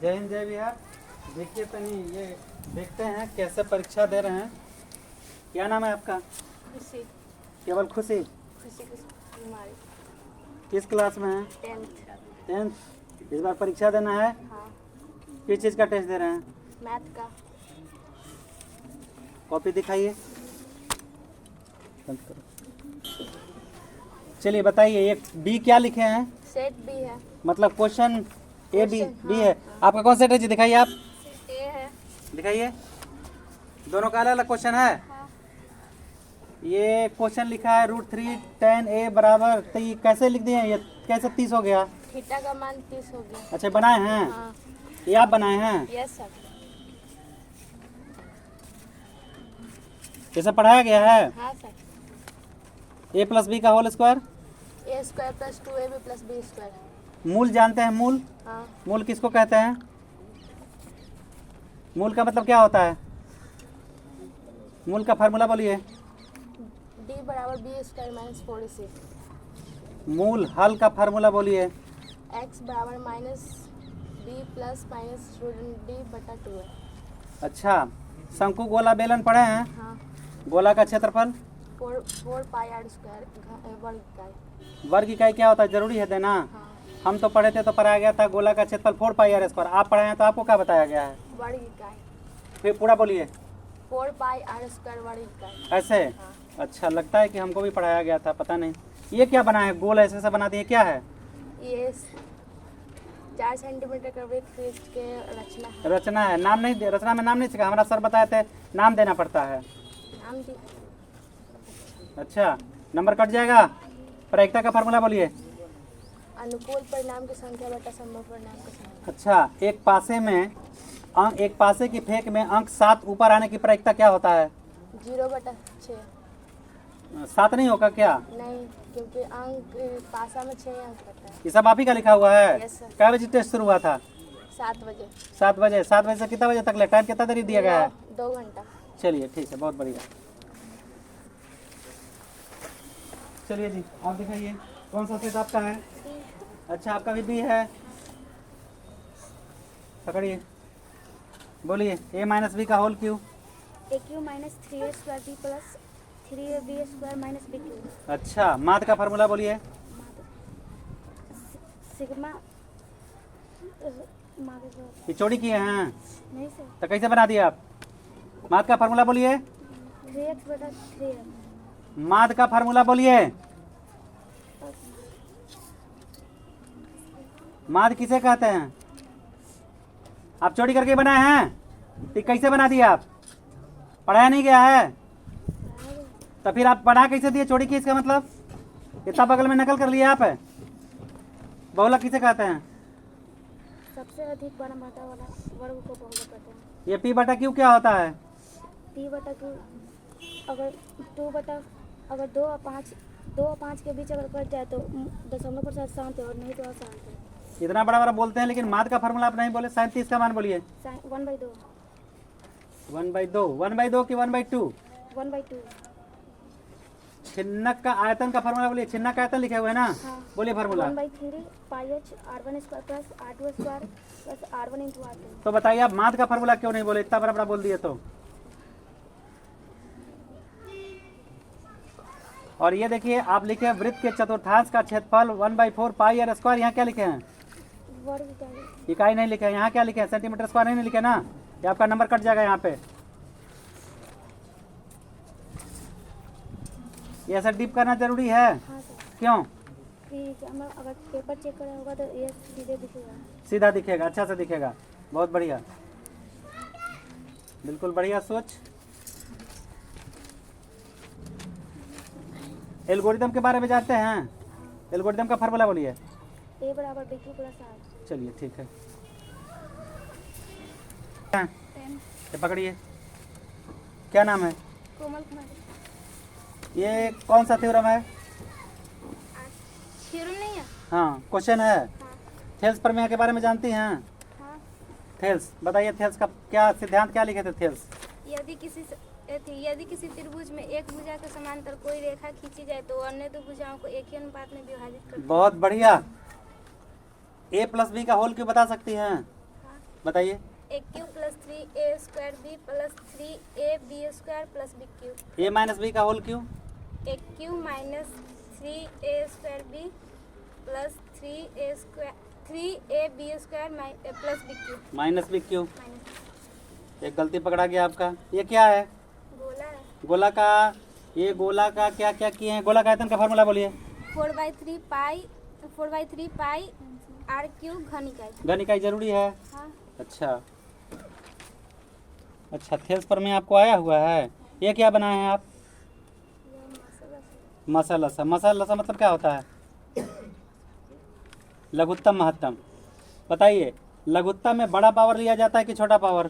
जय हिंद जय बिहार। देखिए तनी ये देखते हैं कैसे परीक्षा दे रहे हैं। क्या नाम है आपका? खुशी। केवल खुशी। खुशी कुमारी। किस क्लास में है? 10th। 10th। इस बार परीक्षा देना है। हाँ। किस चीज़ का टेस्ट दे रहे हैं? मैथ का। कॉपी दिखाइए। बंद करो। चलिए बताइए, एक बी क्या लिखे हैं? सेट बी है। मतलब question A B Question, B हाँ, है। हाँ। आपका कौन सा टेस्ट दिखाइए आप। ए है। दिखाइए। दोनों का अलग अलग क्वेश्चन है। हाँ। ये क्वेश्चन लिखा है √3 tan a बराबर, तो ये कैसे लिख दिए हैं? ये कैसे 30 हो गया? थीटा का मान 30 हो गया। अच्छा बनाए हैं? हाँ। ये आप बनाए हैं? Yes sir. जैसा पढ़ाया गया है। हाँ सर। a+b का whole square. a² + 2ab + b²। मूल जानते हैं? मूल हाँ। मूल किसको कहते हैं? मूल का मतलब क्या होता है? मूल का फार्मूला बोलिए। d = b² - 4ac। मूल हल का फार्मूला बोलिए। x = -b + -√d/2 है। अच्छा, शंकु गोला बेलन पढ़े हैं? हाँ। गोला का क्षेत्रफल 4 πr² वर्ग इकाई। वर्ग इकाई क्या होता है? जरूरी है देना। हाँ। हम तो पढ़े थे तो पढ़ाया गया था गोला का क्षेत्रफल 4 πr²। आप पढ़े हैं तो आपको क्या बताया गया है? वर्ग इकाई। फिर पूरा बोलिए। 4 πr² वर्ग इकाई। ऐसे? हाँ। अच्छा, लगता है कि हमको भी पढ़ाया गया था, पता नहीं। ये क्या बना है? गोल ऐसे बना दिए, क्या है? ये 4 सेंटीमीटर का वृत्त के रचना है। रचना है। नाम नहीं रचना में नाम नहीं सीखा? हमारा सर बताए थे नाम देना पड़ता है। नाम दी। अच्छा, नंबर कट जाएगा। प्रायिकता का फार्मूला बोलिए। अनुकूल परिणाम की संख्या बटा संभव परिणाम की संख्या। अच्छा, एक पासे की फेंक में अंक 7 ऊपर आने की प्रायिकता क्या होता है? 0/6। 7 नहीं होगा क्या? नहीं, क्योंकि अंक पासा में 6 अंक होता है। ये सब आप ही का लिखा हुआ है? Yes sir. क्या बजे टेस्ट शुरू हुआ था? 7 बजे। 7 बजे। 7 बजे से कितना बजे तक? टाइम कितना देरी दिया गया है? 2 घंटा। चलिए ठीक है, बहुत बढ़िया। चलिए जी, आप दिखाइए कौन सा सेट आपका है? अच्छा, आपका भी बी है। पकड़िए, बोलिए। a - b का whole Q. aq - 3a² b + 3ab² - bq। अच्छा, माद का फार्मूला बोलिए। सिग्मा ये चोरी किए हैं नहीं सर। तो कैसे बना दिए आप? माद का फार्मूला बोलिए। 3x/3m। माद का फार्मूला बोलिए। माद किसे कहते हैं? आप चोरी करके बनाए हैं तो कैसे बना दिए आप? पढ़ाया नहीं गया है तो फिर आप बना कैसे दिए? चोरी की इसका मतलब? इतना बगल में नकल कर लिया आप। बहुलक किसे कहते हैं? सबसे अधिक बड़ा मात्रा वाला वर्ग को बहुलक कहते हैं। ये p/q क्या होता है? p/q अगर 2 और 5 के बीच अगर कट जाए तो दशमलव के साथ शांत है और नहीं तो अशांत है। इतना बड़ा बड़ा बोलते हैं, लेकिन माद का फार्मूला आप नहीं बोले। 37 का मान बोलिए। 1/2। 1/2। 1/2 कि 1/2? 1/2। छिन्नक का आयतन का फार्मूला बोलिए। छिन्नक का आयतन लिखे हुए हैं ना? हाँ। बोलिए formula. 1/3 πh r1² + r2² + r1 × r2। तो बताइए आप माद का फार्मूला क्यों नहीं बोले? इतना बड़ा बड़ा बोल दिए तो। और ये देखिए, आप लिखे हैं वृत्त के चतुर्थांश का क्षेत्रफल 1/4 πr²। यहाँ क्या लिखे हैं? वर्ग इकाई। इकाई नहीं लिखे हैं। यहाँ क्या लिखे हैं? सेंटीमीटर स्क्वायर नहीं लिखे ना? ये आपका नंबर कट जाएगा यहाँ पे। ये ऐसा डीप करना जरूरी है। हाँ सर। क्यों? कि हम अगर पेपर चेक करा होगा तो ये सीधे दिखेगा। सीधा दिखेगा, अच्छा से दिखेगा। बहुत बढ़िया, बिल्कुल बढ़िया सोच। एल्गोरिदम के बारे में जानते हैं? एल्गोरिदम का फार्मूला बोलिए। a = bq + r। चलिए ठीक है। 10। ये पकड़िए। क्या नाम है? कोमल कुमारी। ये कौन सा थ्योरम है? थ्योरम नहीं है। हाँ, क्वेश्चन है। हाँ। थेल्स प्रमेय के बारे में जानती हैं? हाँ। थेल्स बताइए। थेल्स का क्या सिद्धांत क्या लिखे थे? थेल्स यदि किसी त्रिभुज में एक भुजा के समांतर कोई रेखा खींची जाए तो अन्य दो भुजाओं को एक ही अनुपात में विभाजित कर। बहुत बढ़िया। a + b का होल क्यों बता सकती हैं? बताइए। A cube plus 3a square B plus 3ab square plus B cube. A minus B का whole cube? A cube minus 3a square B plus 3ab square plus B cube. Minus B cube. Minus एक गलती पकड़ा गया आपका। ये क्या है? गोला है। गोला का, ये गोला का क्या क्या किए हैं? गोला का आयतन का फार्मूला बोलिए। 4/3 पाई आर क्यूब घन इकाई। घन इकाई जरूरी है। हाँ अच्छा अच्छा, थेल्स पर में आपको आया हुआ है। ये क्या बनाए हैं आप? यह मसला है। मसल लसा। मसल लसा मतलब क्या होता है? लघुत्तम महत्तम। बताइए, लघुत्तम में बड़ा पावर लिया जाता है कि छोटा पावर?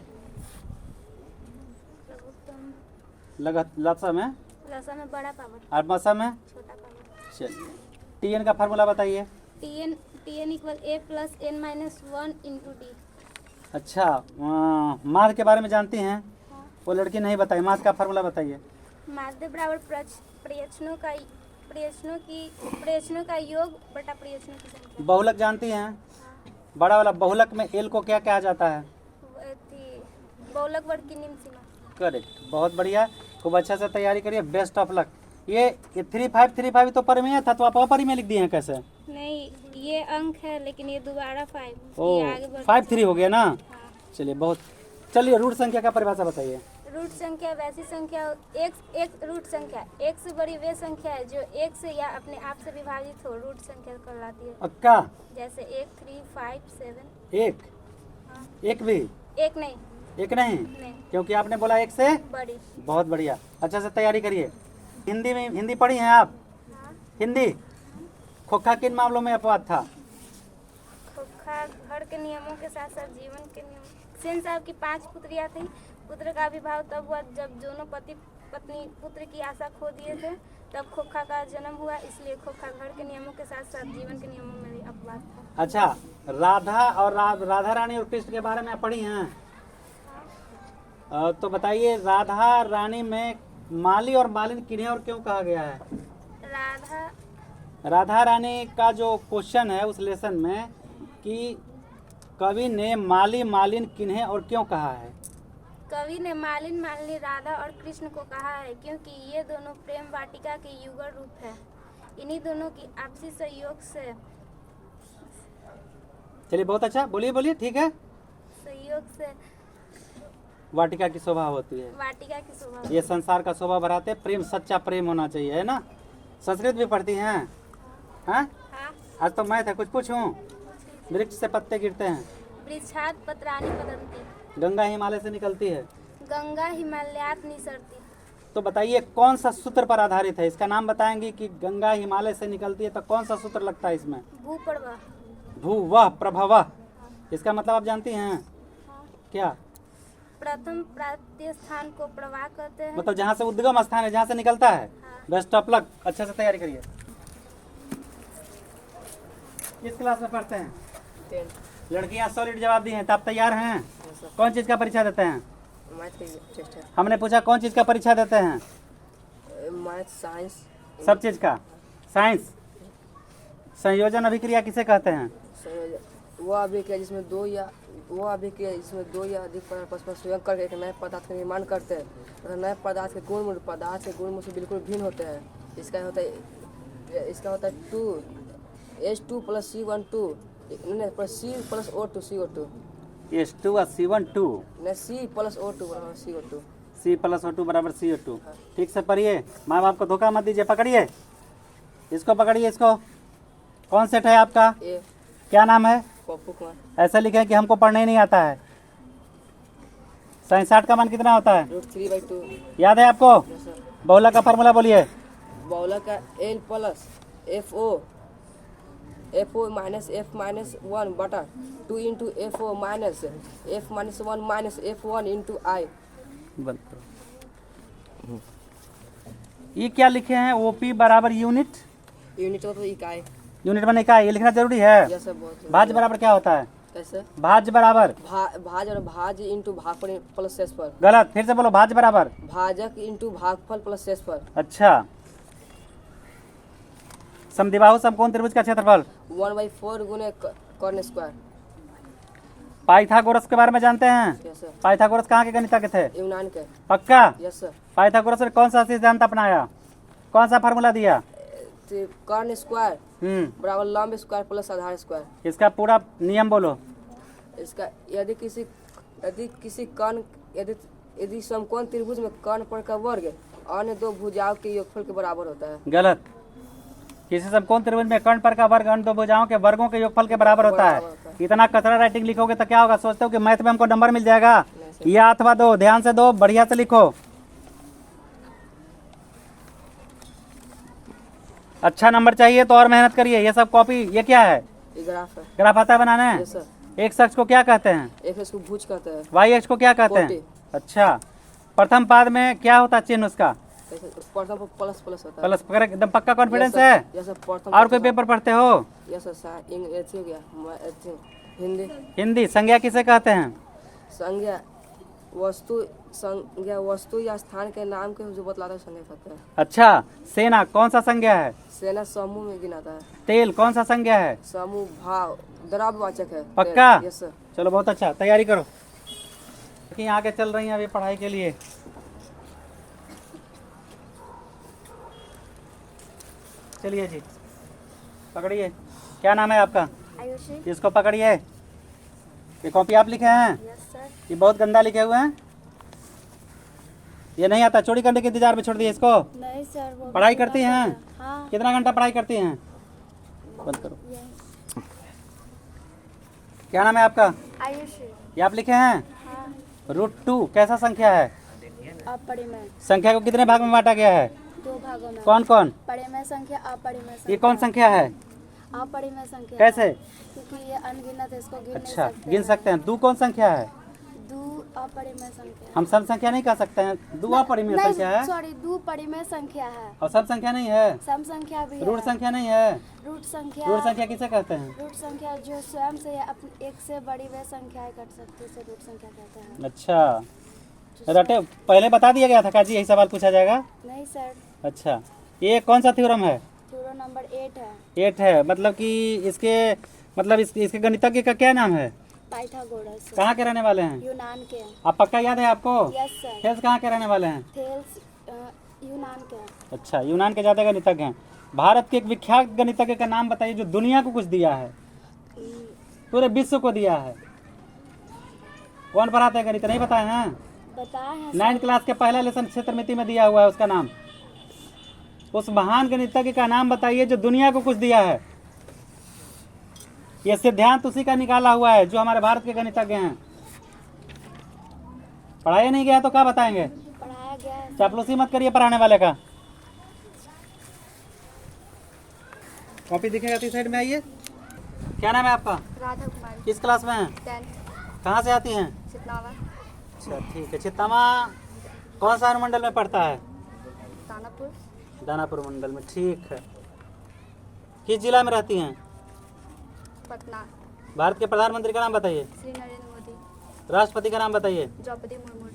लसा में लसा में बड़ा पावर, और मसा में छोटा पावर। चलिए, टीएन का फार्मूला बताइए। T N equal A plus N minus 1 into D. अच्छा, माध्य के बारे में जानती हैं? हाँ। वो लड़की नहीं बताई। माध्य का फार्मूला बताइए। माध्य बराबर प्रयत्नों का योग बटा प्रयत्नों की संख्या। बहुलक जानती हैं? हाँ। बड़ा वाला बहुलक में एल को क्या कहा जाता है? बहुलक वर्ग की निम्न सीमा। करेक्ट, बहुत बढ़िया, खूब अच्छा से तैयारी करिए। Best of luck. ये 3535 तो परिमेय था, तो आप अपरिमेय लिख दिए हैं कैसे? नहीं, ये अंक है लेकिन ये दोबारा 5। ओ, ये आगे बढ़ 53 हो गया ना। हाँ। चलिए बहुत। चलिए, रूट संख्या का परिभाषा बताइए। रूट संख्या वैसी संख्या एक रूट संख्या एक से बड़ी वे संख्या है जो एक से या अपने आप से विभाजित हो, रूट संख्या कहलाती है। अक्का जैसे 1, 3, 5, 7। एक हाँ। एक भी एक नहीं, एक नहीं, नहीं क्योंकि आपने बोला एक से। बड़ी। बहुत बढ़िया, अच्छा से तैयारी करिए। हिंदी पढ़ी हैं आप? हाँ। हिंदी। खोखा किन मामलों में अपवाद था? खोखा घर के नियमों के साथ साथ जीवन के नियम। सेन साहब की 5 पुत्रियां थी। पुत्र का विवाह तब हुआ जब दोनों पति पत्नी पुत्र की आशा खो दिए थे, तब खोखा का जन्म हुआ। इसलिए खोखा घर के नियमों के साथ साथ जीवन के नियमों में भी अपवाद था। अच्छा, राधा और राधा रानी और कृष्ण के बारे में आप पढ़ी हैं? तो बताइए, राधा रानी में माली और मालिन किन्हें और क्यों कहा गया है? राधा रानी का जो क्वेश्चन है उस लेसन में कि कवि ने माली मालिन किन्हें और क्यों कहा है? कवि ने मालिन मालिनी राधा और कृष्ण को कहा है क्योंकि ये दोनों प्रेम वाटिका के युगल रूप है। इन्हीं दोनों की आपसी सहयोग से चलिए बहुत अच्छा, बोलिए बोलिए, ठीक है। वाटिका की शोभा होती है। वाटिका की शोभा। ये संसार का शोभा बढ़ाते। प्रेम, सच्चा प्रेम होना चाहिए, है ना। संस्कृत भी पढ़ती हैं? हाँ, हाँ। आज तो मैं था, कुछ पूछूं? वृक्ष से पत्ते गिरते हैं। वृक्षात पत्राणि पतन्ति। गंगा हिमालय से निकलती है। गंगा हिमालयात निसरती। तो बताइए, कौन सा सूत्र पर आधारित है? इसका नाम बताएंगे कि गंगा हिमालय से निकलती है, तो कौन सा सूत्र लगता है इसमें? भूप्रभा। भूवः प्रभवः। इसका मतलब आप जानती हैं? हाँ। क्या? प्रथम प्राप्ति स्थान को प्रवाह कहते हैं। मतलब जहाँ से उद्गम स्थान है, जहाँ से निकलता है। हाँ। बेस्ट ऑफ लक, अच्छा से तैयारी करिए। किस क्लास में पढ़ते हैं? 10। लड़कियाँ सॉलिड जवाब दी हैं, तो आप तैयार हैं? कौन चीज़ का परीक्षा देते हैं? मैथ टेस्ट है। हमने पूछा कौन चीज़ का परीक्षा देते हैं? मैथ, साइंस, सब चीज़ का। साइंस। संयोजन अभिक्रिया किसे कहते हैं? वो अभिक्रिया जिसमें दो या अधिक पदार्थ परस्पर संयोग करके एक नए पदार्थ का निर्माण करते हैं तथा नए पदार्थ के गुण पदार्थ के गुण से बिल्कुल भिन्न होते हैं। इसका होता है 2H2 plus C12 C plus O2 CO2 H2 और C12 नहीं C प्लस O2 बराबर CO2। C प्लस O2 बराबर CO2। ठीक से पढ़िए, माँ बाप को धोखा मत दीजिए। पकड़िए इसको, पकड़िए इसको। कौन सेट है आपका? ए क्या नाम है? पप्पू कुमार। ऐसा लिखे कि हमको पढ़ने ही नहीं आता है। 67 का मान कितना होता है? √3/2। याद है आपको? Yes sir. बहुलक का फार्मूला बोलिए। बहुलक का L plus FO minus F minus 1 बटा 2 into FO minus F minus 1 minus F1 into I। ये क्या लिखे हैं? OP बराबर यूनिट। यूनिट मतलब इकाई। यूनिट बने इकाई, ये लिखना जरूरी है। यस सर, बहुत। भाज्य बराबर क्या होता है? कैसे? भाज्य बराबर भाज और भाज इंटू भागफल प्लस शेष पर। गलत, फिर से बोलो। भाज्य बराबर भाजक इंटू भागफल प्लस शेष पर। अच्छा। समद्विबाहु समकोण त्रिभुज का क्षेत्रफल 1/4 गुने कर्ण स्क्वायर। पाइथागोरस के बारे में जानते हैं? Yes sir. पाइथागोरस कहाँ के गणितज्ञ थे? यूनान के। पक्का? Yes sir. पाइथागोरस ने कौन सा सिद्धांत अपनाया? कौन सा फार्मूला दिया? कर्ण स्क्वायर बराबर लंब स्क्वायर प्लस आधार स्क्वायर। इसका पूरा नियम बोलो। इसका यदि किसी कर्ण यदि समकोण त्रिभुज में कर्ण पर का वर्ग अन्य दो भुजाओं के योगफल के बराबर होता है। गलत। किसी समकोण त्रिभुज में कर्ण पर का वर्ग अन्य दो भुजाओं के वर्गों के योगफल के बराबर होता है। इतना कचरा राइटिंग लिखोगे तो क्या होगा? सोचते हो कि मैथ में हमको नंबर मिल जाएगा? या अथवा दो, ध्यान से दो, बढ़िया से लिखो। अच्छा नंबर चाहिए तो और मेहनत करिए। ये सब कॉपी, ये क्या है? ये ग्राफ है। ग्राफ आता है बनाने? Yes sir. एक शख्स को क्या कहते हैं? एक इसको भुज कहते हैं। वाई एक्स को क्या कहते हैं? कोटि। अच्छा, प्रथम पाद में क्या होता है चिन्ह उसका? प्रथम पर प्लस प्लस होता है। प्लस पर एकदम पक्का कॉन्फिडेंस यस सर। है? Yes sir. प्रथम और कोई पेपर पढ़ते हो? Yes sir. इंग्लिश हो गया, हिंदी। हिंदी। संज्ञा किसे कहते हैं? संज्ञा वस्तु या स्थान के नाम के जो बतलाता है संज्ञा कहते हैं। अच्छा, सेना कौन सा संज्ञा है? सेना समूह में गिनाता है। तेल कौन सा संज्ञा है? समूह भाव द्रव्यवाचक है। पक्का? Yes sir. चलो बहुत अच्छा, तैयारी करो कि आगे चल रही हैं अभी पढ़ाई के लिए। चलिए जी, पकड़िए। क्या नाम है आपका? आयुषी। इसको पकड़िए। ये कॉपी आप लिखे हैं? Yes sir. ये बहुत गंदा लिखे हुए हैं। ये नहीं आता, चोरी करने के इंतजार में छोड़ दिए इसको। नहीं सर, वो पढ़ाई करती हैं? हाँ। कितना घंटा पढ़ाई करती हैं? बंद करो। क्या नाम है आपका? आयुषी। ये आप लिखे हैं? हाँ। √2 कैसा संख्या है? अपरिमेय। संख्या को कितने भाग में बांटा गया है? 2 भागों में। कौन कौन? परिमेय संख्या, अपरिमेय संख्या। ये कौन संख्या है? अपरिमेय संख्या। कैसे? क्योंकि ये अनगिनत है, इसको गिन नहीं अच्छा, सकते। गिन सकते हैं। 2 कौन संख्या है? 2 अपरिमेय संख्या। हम सम संख्या नहीं कह सकते हैं। 2 अपरिमेय संख्या है सॉरी, 2 परिमेय संख्या है। और सम संख्या नहीं है। सम संख्या भी है। रूट संख्या नहीं है। रूट संख्या। रूट संख्या किसे कहते हैं? रूट संख्या जो स्वयं से एक से बड़ी वे संख्याएं कर सकती है, उसे रूट संख्या कहते हैं। अच्छा, रटे पहले बता दिया गया था का जी यही सवाल पूछा जाएगा? नहीं सर। अच्छा, ये कौन सा थ्योरम है? थ्योरम नंबर 8 है। 8 है। मतलब कि इसके गणितज्ञ का क्या नाम है? पाइथागोरस। कहाँ के रहने वाले हैं? यूनान के। आप पक्का याद है आपको? Yes sir. थेल्स कहाँ के रहने वाले हैं? थेल्स यूनान के। अच्छा, यूनान के ज़्यादा गणितज्ञ हैं। भारत के एक विख्यात गणितज्ञ का नाम बताइए जो दुनिया को कुछ दिया है, पूरे विश्व को दिया है। कौन पढ़ाते हैं गणित? नहीं बताए हैं? बताए हैं 9th क्लास के पहला लेसन क्षेत्रमिति में दिया हुआ है उसका नाम। उस महान गणितज्ञ का नाम बताइए जो दुनिया को कुछ दिया है। ये सिद्धांत उसी का निकाला हुआ है जो हमारे भारत के गणितज्ञ हैं। पढ़ाया नहीं गया तो क्या बताएंगे? पढ़ाया गया है। चापलूसी मत करिए पढ़ाने वाले का। कॉपी दिखेगा तो साइड में आइए। क्या नाम है आपका? राधा कुमारी। किस क्लास में हैं? 10th। कहाँ से आती हैं? चितनावा। अच्छा ठीक है। चित्तामा कौन सा अनुमंडल में पड़ता है? दानापुर। दानापुर मंडल में। ठीक है। किस जिला में रहती हैं? पटना। भारत के प्रधानमंत्री का नाम बताइए। श्री नरेंद्र मोदी। राष्ट्रपति का नाम बताइए। द्रौपदी मुर्मू।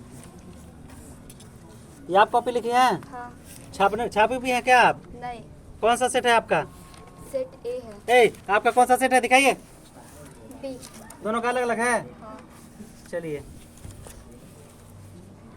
ये आप कॉपी लिखी है? हाँ। छापी भी है क्या आप? नहीं, कौन सा सेट है आपका? सेट ए है। आपका कौन सा सेट है दिखाइए। बी। दोनों का अलग अलग है? हाँ। चलिए,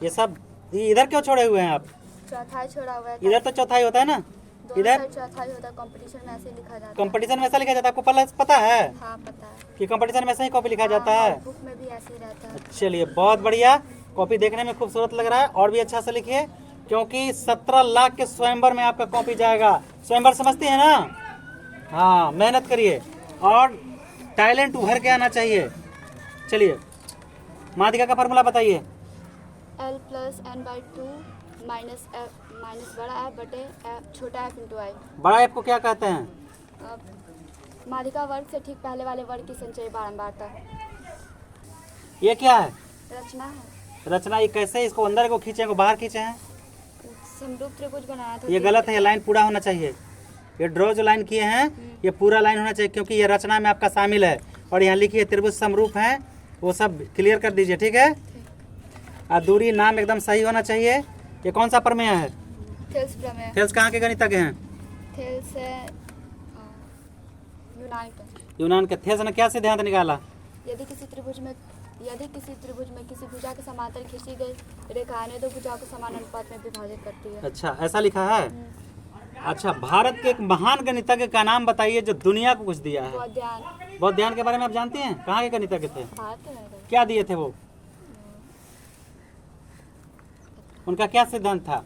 ये सब इधर क्यों छोड़े हुए हैं आप? चौथाई छोड़ा हुआ है। इधर तो चौथाई होता है ना। दोनों इधर साइड चौथाई होता है। कंपटीशन में ऐसे लिखा जाता है। कंपटीशन में ऐसा लिखा जाता है, आपको पता है हाँ, पता है। कि कंपटीशन में ऐसा ही कॉपी लिखा जाता हाँ, है? बुक में भी ऐसे ही रहता है। चलिए, बहुत बढ़िया। कॉपी देखने में खूबसूरत लग रहा है, और भी अच्छा से लिखिए क्योंकि 17 लाख के स्वयंवर में आपका कॉपी जाएगा। स्वयंवर समझती है ना? हाँ, मेहनत करिए और टैलेंट उभर के आना चाहिए। चलिए, माध्यिका का फॉर्मूला बताइए। L + n/2 माइनस बड़ा f बटे छोटा f × i। बड़ा एफ को क्या कहते हैं? माध्यिका वर्ग से ठीक पहले वाले वर्ग की संचयी बारंबारता। ये क्या है? रचना है। रचना। ये कैसे? इसको अंदर को खींचे को बाहर खींचे हैं? समरूप त्रिभुज बनाया था। ये गलत है। ये लाइन पूरा होना चाहिए। ये ड्रॉ जो लाइन किए हैं ये पूरा लाइन होना चाहिए क्योंकि ये रचना में आपका शामिल है। और यहाँ लिखिए त्रिभुज समरूप है, वो सब क्लियर कर दीजिए। ठीक है? और दूरी नाम एकदम सही होना चाहिए। ये कौन सा प्रमेय है? थेल्स प्रमेय। थेल्स कहाँ के गणितज्ञ हैं? थेल्स है यूनान का। यूनान के। थेल्स ने क्या सिद्धांत निकाला? यदि किसी त्रिभुज में किसी भुजा के समांतर खींची गई रेखा अन्य दो भुजाओं को समान अनुपात में विभाजित करती है। अच्छा, ऐसा लिखा है। अच्छा, भारत के एक महान गणितज्ञ का नाम बताइए जो दुनिया को कुछ दिया है। बौद्धायन। बौद्धायन के बारे में आप जानते हैं? कहाँ के गणितज्ञ थे? भारत के नहीं। क्या दिए थे वो? उनका क्या सिद्धांत था?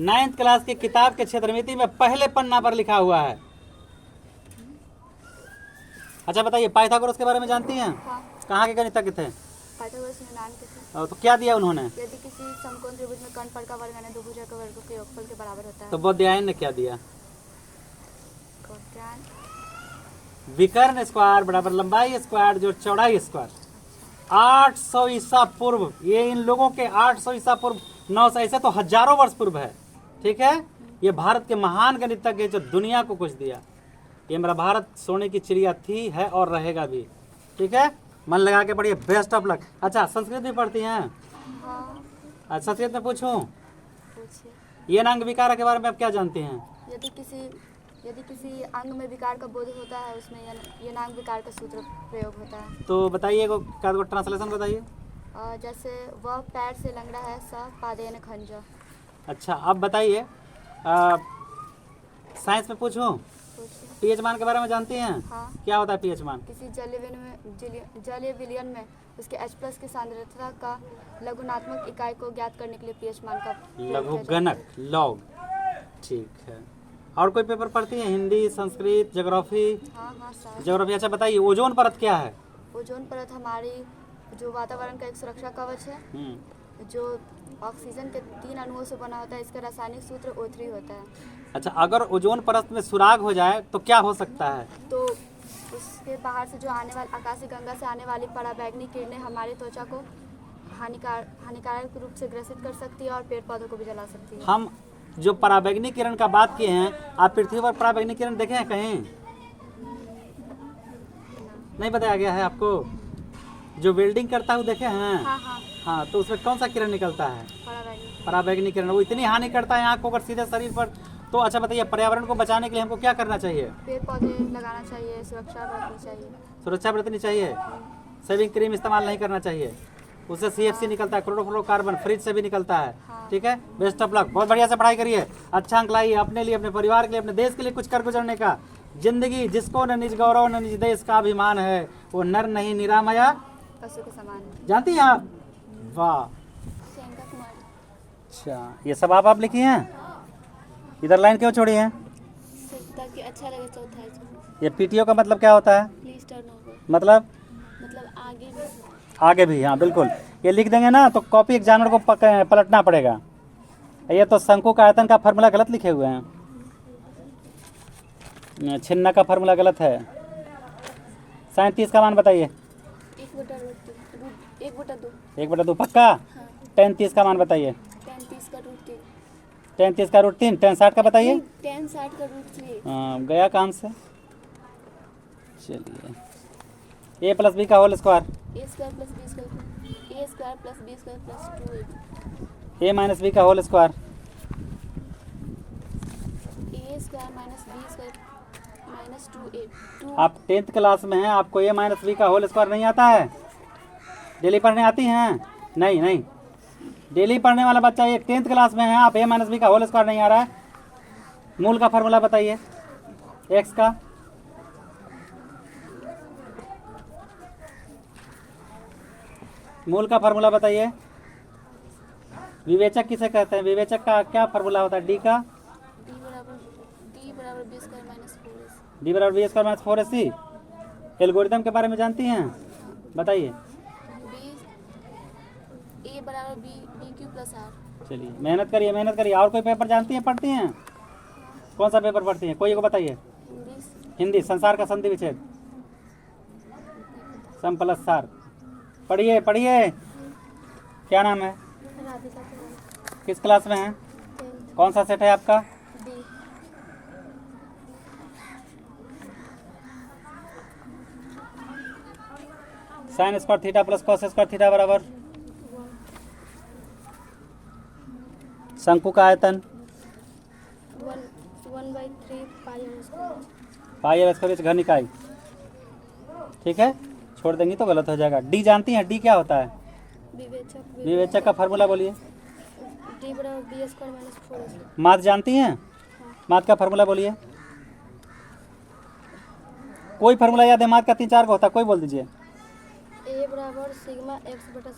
9th क्लास की किताब के क्षेत्रमिति में पहले पन्ना पर लिखा हुआ है। अच्छा बताइए, पाइथागोरस के बारे में जानती हैं? हाँ। कहाँ के गणितज्ञ थे? पाइथागोरस यूनान के थे। तो क्या दिया उन्होंने? यदि किसी समकोण त्रिभुज में कर्णफल का वर्ग अन्य दो भुजा के वर्गों के योगफल के बराबर होता है। तो बौद्धायन ने क्या दिया? बौद्धायन विकर्ण स्क्वायर बराबर लंबाई स्क्वायर जो चौड़ाई स्क्वायर। 800 ईसा पूर्व, ये इन लोगों के 800 ईसा पूर्व, 900 ऐसे तो हजारों वर्ष पूर्व है। ठीक है, ये भारत के महान गणितज्ञ जो दुनिया को कुछ दिया। ये मेरा भारत सोने की चिड़िया थी, है और रहेगा भी। ठीक है, मन लगा के पढ़िए। Best of luck. अच्छा, संस्कृत भी पढ़ती हैं? हाँ। अच्छा, संस्कृत में पूछूं? पूछिए। ये नांग विकार के बारे में आप क्या जानते हैं? यदि किसी अंग में विकार का बोध होता है उसमें ये नांग विकार का सूत्र प्रयोग होता है। तो बताइए को ट्रांसलेशन बताइए। जैसे वह पैर से लंगड़ा है स पादेन खंज। अच्छा, अब बताइए साइंस में पूछूं? पूछिए। पीएच मान के बारे में जानती हैं? हाँ। क्या होता है पीएच मान? किसी जलीय विलयन में उसके H+ की सांद्रता का लघुनात्मक इकाई को ज्ञात करने के लिए पीएच मान का लघुगणक लॉग। ठीक है, और कोई पेपर पढ़ती है? हिंदी, संस्कृत, ज्योग्राफी? हाँ सर। ज्योग्राफी। अच्छा बताइए, ओजोन परत क्या है? ओजोन परत हमारी जो वातावरण का एक सुरक्षा कवच है, जो ऑक्सीजन के 3 अणुओं से बना होता है। इसका रासायनिक सूत्र O3 होता है। अच्छा, अगर ओजोन परत में सुराग हो जाए तो क्या हो सकता है? तो उसके बाहर से जो आने वाली आकाशीय गंगा से आने वाली पराबैंगनी किरणें हमारी त्वचा को हानिकारक रूप से ग्रसित कर सकती है और पेड़ पौधों को भी जला सकती है। हम जो पराबैंगनी किरण का बात किए हैं, आप पृथ्वी पर पराबैंगनी किरण देखे हैं कहीं? नहीं बताया गया है आपको? जो वेल्डिंग करता है वो देखे हैं? हाँ, तो उसमें कौन सा किरण निकलता है? पराबैंगनी किरण। वो इतनी हानि करता है आँख को अगर सीधे शरीर पर। तो अच्छा बताइए, पर्यावरण को बचाने के लिए हमको क्या करना चाहिए? पेड़ पौधे लगाना चाहिए, सुरक्षा बरतनी चाहिए। सुरक्षा बरतनी चाहिए। सेविंग क्रीम इस्तेमाल नहीं करना चाहिए, उससे CFC निकलता है, क्लोरोफ्लोरोकार्बन। फ्रिज से भी निकलता है। ठीक है, बेस्ट ऑफ लक। बहुत बढ़िया से पढ़ाई करिए, अच्छा अंक लाइए अपने लिए, अपने परिवार के लिए, अपने देश के लिए कुछ कर गुजरने का। जिंदगी जिसको न निज गौरव न निज देश का अभिमान है, वो नर नहीं निरामया पशु के समान है। जानती हैं आप? वाह। अच्छा, ये सब आप लिखी हैं? इधर लाइन क्यों छोड़ी है? ताकि अच्छा लगे चौथा। ये PTO का मतलब क्या होता है? Please turn over. मतलब आगे भी। हाँ बिल्कुल, ये लिख देंगे ना तो कॉपी एग्जामिनर को पलटना पड़ेगा। ये तो शंकु का आयतन का फार्मूला गलत लिखे हुए हैं, छिन्ना का फार्मूला गलत है। 37 का मान बताइए। 1/2 पक्का? 10 का मान बताइए। 10 का रूट 3। 10 60 का बताइए। 10 60 का रूट 3। गया काम से। चलिए, a + b का whole square. a² + b² + 2a। a - b का whole square. a² - b² -2a। आप 10th क्लास में हैं, आपको a - b का होल स्क्वायर नहीं आता है? डेली पढ़ने आती हैं? नहीं, डेली पढ़ने वाला बच्चा, ये 10th क्लास में है, आप a - b का होल स्क्वायर नहीं आ रहा है। मूल का फार्मूला बताइए x का। मूल का फार्मूला बताइए। विवेचक किसे कहते हैं? विवेचक का क्या फार्मूला होता है? d का। d = b² - 4ac। d = b² - 4ac। Algorithm के बारे में जानती हैं? बताइए। a = bq + r। चलिए, मेहनत करिए। और कोई पेपर जानती हैं, पढ़ती हैं? कौन सा पेपर पढ़ती हैं? कोई को बताइए। हिंदी। संसार का संधि विच्छेद। सम + सार। पढ़िए। क्या नाम है? किस क्लास में हैं? कौन सा सेट है आपका? sin² θ + cos² θ बराबर शंकु का आयतन 1/3 पाई r² पाई r² घन इकाई। ठीक है, छोड़ देंगी तो गलत हो जाएगा। डी जानती हैं? डी क्या होता है? विवेचक विवेचक का फार्मूला बोलिए। डी बराबर बी स्क्वायर माइनस 4ac। मात जानती हैं? मात का फार्मूला बोलिए। कोई फार्मूला याद है मात का? 3-4 का होता है, कोई बोल दीजिए। ए बराबर सिग्मा एक्स बटा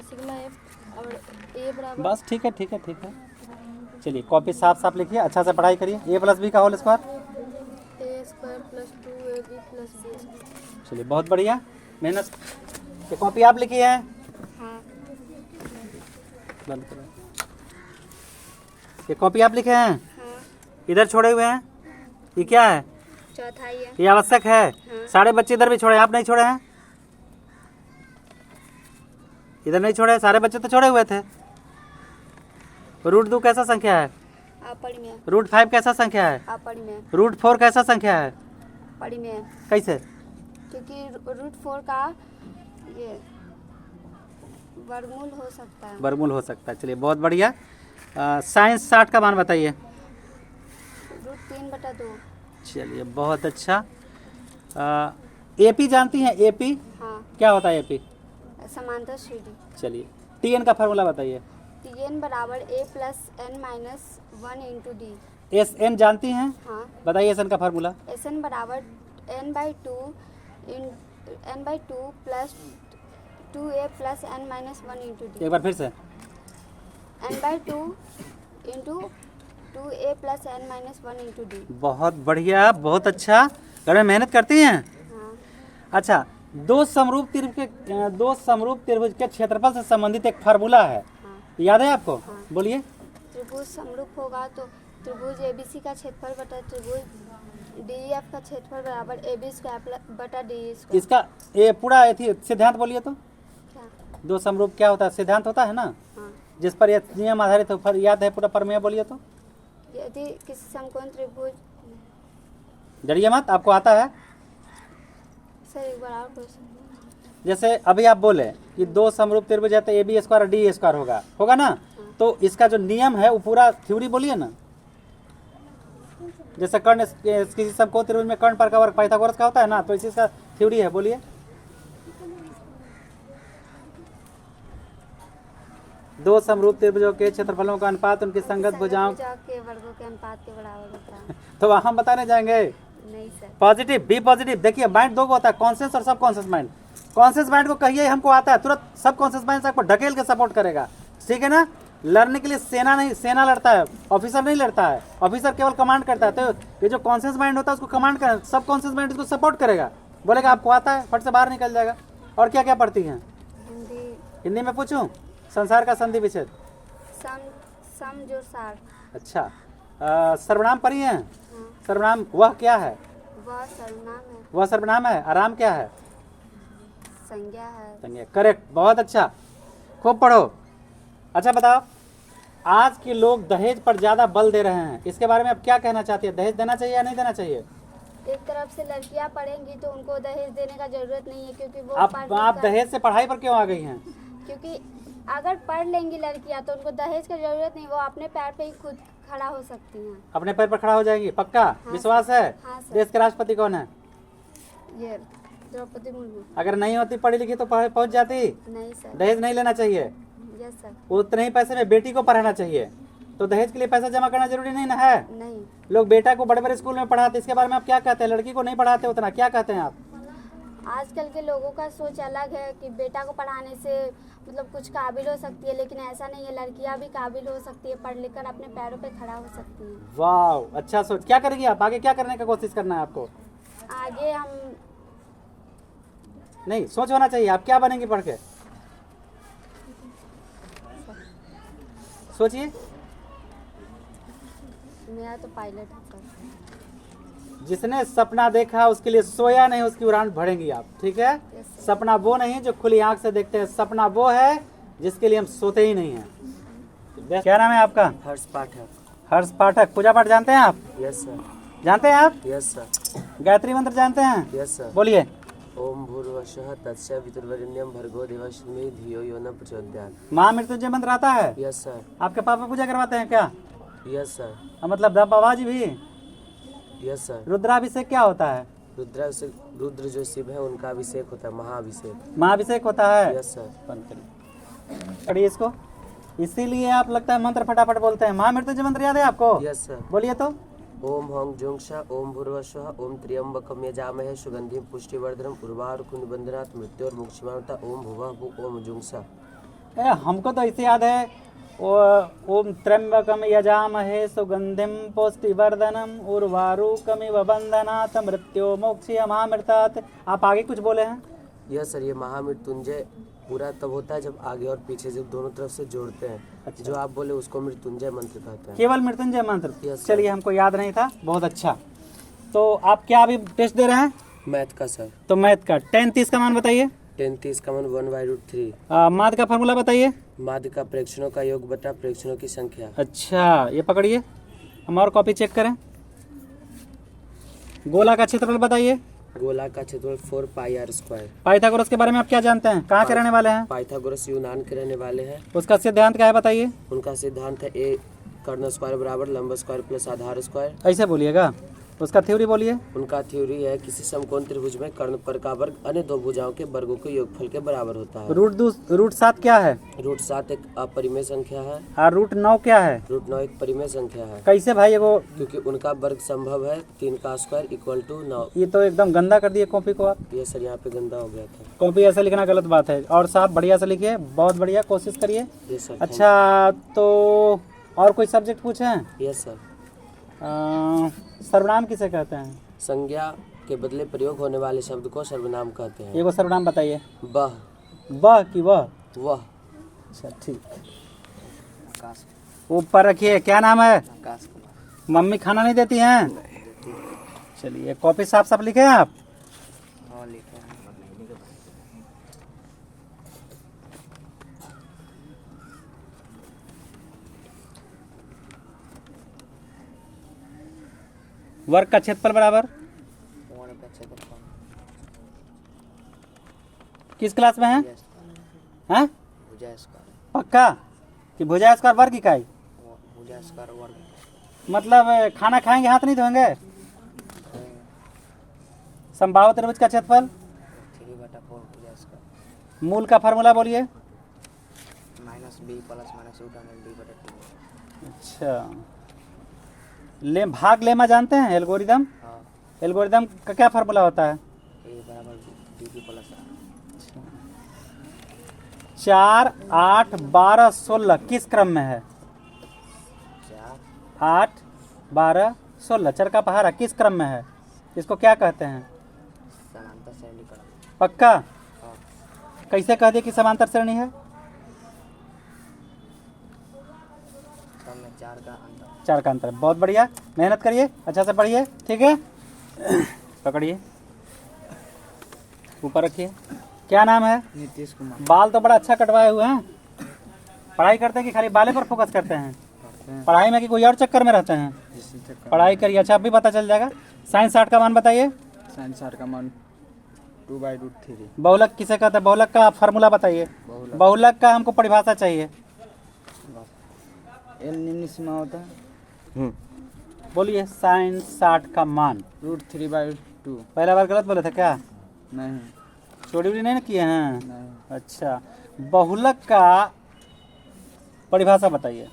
सिग्मा एफ और ए बराबर बस ठीक है ठीक है ठीक है। चलिए कॉपी साफ साफ लिखिए, अच्छा से पढ़ाई करिए। ए प्लस बी का whole square A square plus 2ab plus B square. चलिए बहुत बढ़िया, मेहनत। ये कॉपी आप लिखी है? हाँ बंद करो। ये कॉपी आप लिखे हैं? हाँ इधर छोड़े हुए हैं, ये क्या है? चौथाई है। ये आवश्यक है। सारे बच्चे इधर भी छोड़े, आप नहीं छोड़े हैं? इधर नहीं छोड़े, सारे बच्चे तो छोड़े हुए थे। रूट 2 कैसा संख्या है? अपरिमेय। रूट 5 कैसा संख्या है? अपरिमेय। रूट 4 कैसा संख्या है? परिमेय। कैसे? क्योंकि रूट 4 का ये वर्गमूल हो सकता है। वर्गमूल हो सकता है। चलिए बहुत बढ़िया। साइंस 60 का मान बताइए। रूट 3/2। चलिए बहुत अच्छा। एपी जानती हैं? एपी हाँ क्या होता है? एपी समांतर श्रेणी। चलिए टीएन का फार्मूला बताइए। Tn बराबर a plus N minus 1 into d. S n जानती हैं? हाँ बताइए एस एन का फार्मूला। Sn बराबर n/2 plus 2a plus n minus 1 into d. एक बार फिर से। n/2 into 2a plus n minus 1 into d. बहुत बढ़िया, बहुत अच्छा। घर में मेहनत करती हैं? हाँ अच्छा, दो समरूप त्रिभुज के क्षेत्रफल से संबंधित एक फार्मूला है, हाँ याद है आपको? बोलिए। त्रिभुज समरूप होगा तो त्रिभुज ABC का क्षेत्रफल बटा त्रिभुज DEF का क्षेत्रफल बराबर AB स्क्वायर बटा DE स्क्वायर। इसका ये पूरा सिद्धांत बोलिए तो। क्या? दो समरूप क्या होता है? सिद्धांत होता है ना, हाँ जिस पर यह नियम आधारित हो। फिर याद है पूरा प्रमेय बोलिए तो। यदि किसी समकोण त्रिभुज। जरिए मत, आपको आता है? सर एक बार और क्वेश्चन। जैसे अभी आप बोले कि दो समरूप त्रिभुज है तो AB स्क्वायर और DE स्क्वायर होगा ना, तो इसका जो नियम है वो पूरा थ्योरी बोलिए ना। जैसे कर्ण किसी समकोण त्रिभुज में कर्ण पर का वर्ग पाइथागोरस का होता है ना, तो इसी का थ्योरी है, बोलिए। दो समरूप त्रिभुजों के क्षेत्रफलों का अनुपात उनकी संगत भुजाओं के वर्गों के अनुपात के बराबर होता है। तो हम बताने जाएंगे। नहीं सर। Positive, B positive. देखिए माइंड दो को होता है, कॉन्शियस और सब कॉन्शियस माइंड। कॉन्शियस माइंड को कहिए हमको आता है, तुरंत सब कॉन्शियस माइंड से आपको ढकेल के सपोर्ट करेगा, ठीक है ना। लड़ने के लिए सेना लड़ता है, ऑफिसर नहीं लड़ता है। ऑफिसर केवल कमांड करता है। तो ये जो कॉन्शियस माइंड होता है उसको कमांड कर, सब कॉन्शियस माइंड उसको सपोर्ट करेगा, बोलेगा आपको आता है, फट से बाहर निकल जाएगा। और क्या क्या पढ़ती हैं? हिंदी में पूछूं? संसार का संधि विच्छेद। सम जोड़ सार। अच्छा, सर्वनाम पढ़ी हैं? हाँ। सर्वनाम वह क्या है? वह सर्वनाम है। वह सर्वनाम है। आराम क्या है? संज्ञा है। संज्ञा, करेक्ट, बहुत अच्छा, खूब पढ़ो। अच्छा बताओ, आज के लोग दहेज पर ज्यादा बल दे रहे हैं, इसके बारे में आप क्या कहना चाहती है? दहेज देना चाहिए या नहीं देना चाहिए? एक तरफ से लड़कियां पढ़ेंगी तो उनको दहेज देने का जरूरत नहीं है, क्योंकि वो आप दहेज से पढ़ाई पर क्यों आ गई हैं? क्योंकि अगर पढ़ लेंगी लड़कियां तो उनको दहेज की जरूरत नहीं, वो अपने पैर पे ही खुद खड़ा हो सकती हैं। अपने पैर पर खड़ा हो जाएंगी, पक्का? हाँ, विश्वास है? हाँ सर। देश के राष्ट्रपति कौन है? ये द्रौपदी मुर्मू। अगर नहीं होती पढ़ी लिखी तो पहुंच जाती। नहीं सर। दहेज नहीं लेना चाहिए। Yes sir. उतने ही पैसे में बेटी को पढ़ाना चाहिए, तो दहेज के लिए पैसा जमा करना जरूरी नहीं ना है। नहीं। लोग बेटा को बड़े बड़े स्कूल में पढ़ाते, इसके बारे में आप क्या कहते हैं? लड़की को नहीं पढ़ाते उतना, क्या कहते हैं आप? आजकल के लोगों का सोच अलग है कि बेटा को पढ़ाने से मतलब कुछ काबिल हो सकती है, लेकिन ऐसा नहीं है, लड़कियां भी काबिल हो सकती है, पढ़ लिख कर अपने पैरों पे खड़ा हो सकती हैं। वाह, अच्छा सोच। क्या करेंगी आप आगे? क्या करने का कोशिश करना है आपको? आगे हम नहीं, सोच होना चाहिए। आप क्या बनेंगी पढ़ के? सोचिए। मेरा तो पायलट है सर। जिसने सपना देखा उसके लिए सोया नहीं, उसकी उड़ान भरेंगी आप, ठीक है? सपना वो नहीं जो खुली आंख से देखते हैं, सपना वो है जिसके लिए हम सोते ही नहीं हैं। क्या नाम है आपका? हर्ष पाठक। हर्ष पाठक। पूजा पाठ जानते हैं आप? Yes sir. जानते हैं आप? Yes sir. गायत्री मंत्र जानते हैं? Yes sir. बोलिए। ओम भूर्भुवस्सुः तत्सवितुर्वरेण्यं भर्गो देवस्य धीमहि धियो यो न प्रचोदयात्। महामृत्युंजय मंत्र आता है? Yes sir. आपके पापा पूजा करवाते हैं क्या? Yes sir. मतलब बाबा जी भी? Yes sir. रुद्राभिषेक क्या होता है? रुद्र जो शिव है उनका अभिषेक होता है, महाअभिषेक। महाअभिषेक होता है। Yes sir. बंद करिए, पढ़िए इसको। इसीलिए आप लगता है मंत्र फटाफट बोलते हैं। महामृत्युंजय मंत्र याद है आपको? Yes sir. बोलिए तो। ओम हौं जुंक्षा ओम भूर्वस्वः ओम त्र्यंबकम यजामहे सुगंधिं पुष्टिवर्धनम उर्वारुकं बंधनात् मृत्योर्मुक्षीमामृता ओम भुवः भुः ओम जुंक्षा। हमको तो ऐसे याद है, ओम त्र्यंबकम यजामहे सुगंधिम पुष्टिवर्धनम उर्वारुकमिव बंधनात् मृत्यो मोक्षयमामृतात्। आप आगे कुछ बोले हैं? Yes sir. ये महामृत्युंजय पूरा तब होता है जब आगे और पीछे जब दोनों तरफ से जोड़ते हैं। अच्छा। जो आप बोले उसको मृत्युंजय मंत्र कहते हैं। केवल मृत्युंजय मंत्र? Yes, sir। चलिए, हमको याद नहीं था, बहुत अच्छा। तो आप क्या अभी टेस्ट दे रहे हैं? मैथ का सर। तो मैथ का 10-30 का मान बताइए। 10-30 का मान 1/√3। माध्य का फार्मूला बताइए। माध्य का प्रेक्षणों का योग बटा प्रेक्षणों की संख्या। अच्छा, ये पकड़िए, हम और कॉपी चेक करें। गोला का क्षेत्रफल बताइए। गोला का क्षेत्रफल 4 पाई r स्क्वायर। पाइथागोरस के बारे में आप क्या जानते हैं? कहाँ के रहने वाले हैं? पाइथागोरस यूनान के रहने वाले हैं। उसका सिद्धांत क्या है बताइए। उनका सिद्धांत है a कर्ण स्क्वायर बराबर लंब स्क्वायर प्लस आधार स्क्वायर। ऐसे बोलिएगा। उसका थ्योरी बोलिए। उनका थ्योरी है किसी समकोण त्रिभुज में कर्ण पर का वर्ग अन्य दो भुजाओं के वर्गों के योगफल के बराबर होता है। रूट 7 क्या है? रूट 7 एक अपरिमेय संख्या है। और रूट 9 क्या है? रूट 9 एक परिमेय संख्या है। कैसे भाई? वो क्योंकि उनका वर्ग संभव है 3 का स्क्वायर इक्वल टू 9। ये तो एकदम गंदा कर दिए कॉपी को आप। ये सर यहाँ पे गंदा हो गया था। कॉपी ऐसे लिखना गलत बात है। और साहब बढ़िया से लिखिए, बहुत बढ़िया, कोशिश करिए। ये सर। अच्छा, तो और कोई सब्जेक्ट पूछे हैं? Yes sir. सर्वनाम किसे कहते हैं? संज्ञा के बदले प्रयोग होने वाले शब्द को सर्वनाम कहते हैं। एगो सर्वनाम बताइए। बह। बह की वह? वह। अच्छा, ठीक। ऊपर रखिए। क्या नाम है? मम्मी खाना नहीं देती हैं? चलिए, कॉपी साफ साफ लिखे हैं आप? वर्ग का क्षेत्रफल बराबर किस क्लास में है? हैं? पक्का कि भुजा स्क्वायर वर्ग इकाई? मतलब खाना खाएंगे हाथ नहीं धोएंगे? समबाहु त्रिभुज का क्षेत्रफल? मूल का फार्मूला बोलिए। अच्छा, ले भाग लेमा जानते हैं? एल्गोरिदम। एल्गोरिदम का क्या फार्मूला होता है? 4, 8, 12, 16 किस क्रम में है? 8, 12, 16 चर का पहाड़ा किस क्रम में है? इसको क्या कहते हैं? पक्का? कैसे कह दिए कि समांतर श्रेणी है? 4 का अंतर। बहुत बढ़िया, मेहनत करिए, अच्छा से पढ़िए, ठीक है। पकड़िए, ऊपर रखिए। क्या नाम है? नीतीश कुमार। बाल तो बड़ा अच्छा कटवाए हुए हैं। पढ़ाई करते हैं कि खाली बाले पर फोकस करते हैं? पढ़ाई में कि कोई और चक्कर में रहते हैं? पढ़ाई करिए। अच्छा, अभी पता चल जाएगा। साइंस 8 का मान बताइए। साइंस 8 का मान 2/√3। बहुलक किसे कहते हैं? बहुलक का फार्मूला बताइए। बहुलक का हमको परिभाषा चाहिए। एल निम्न सीमा होता है। बोलिए। साइंस 8 का मान √3/2। पहला बार गलत बोले थे क्या? नहीं चोरी उड़ी नहीं ना किए हैं? नहीं। अच्छा, बहुलक का परिभाषा बताइए।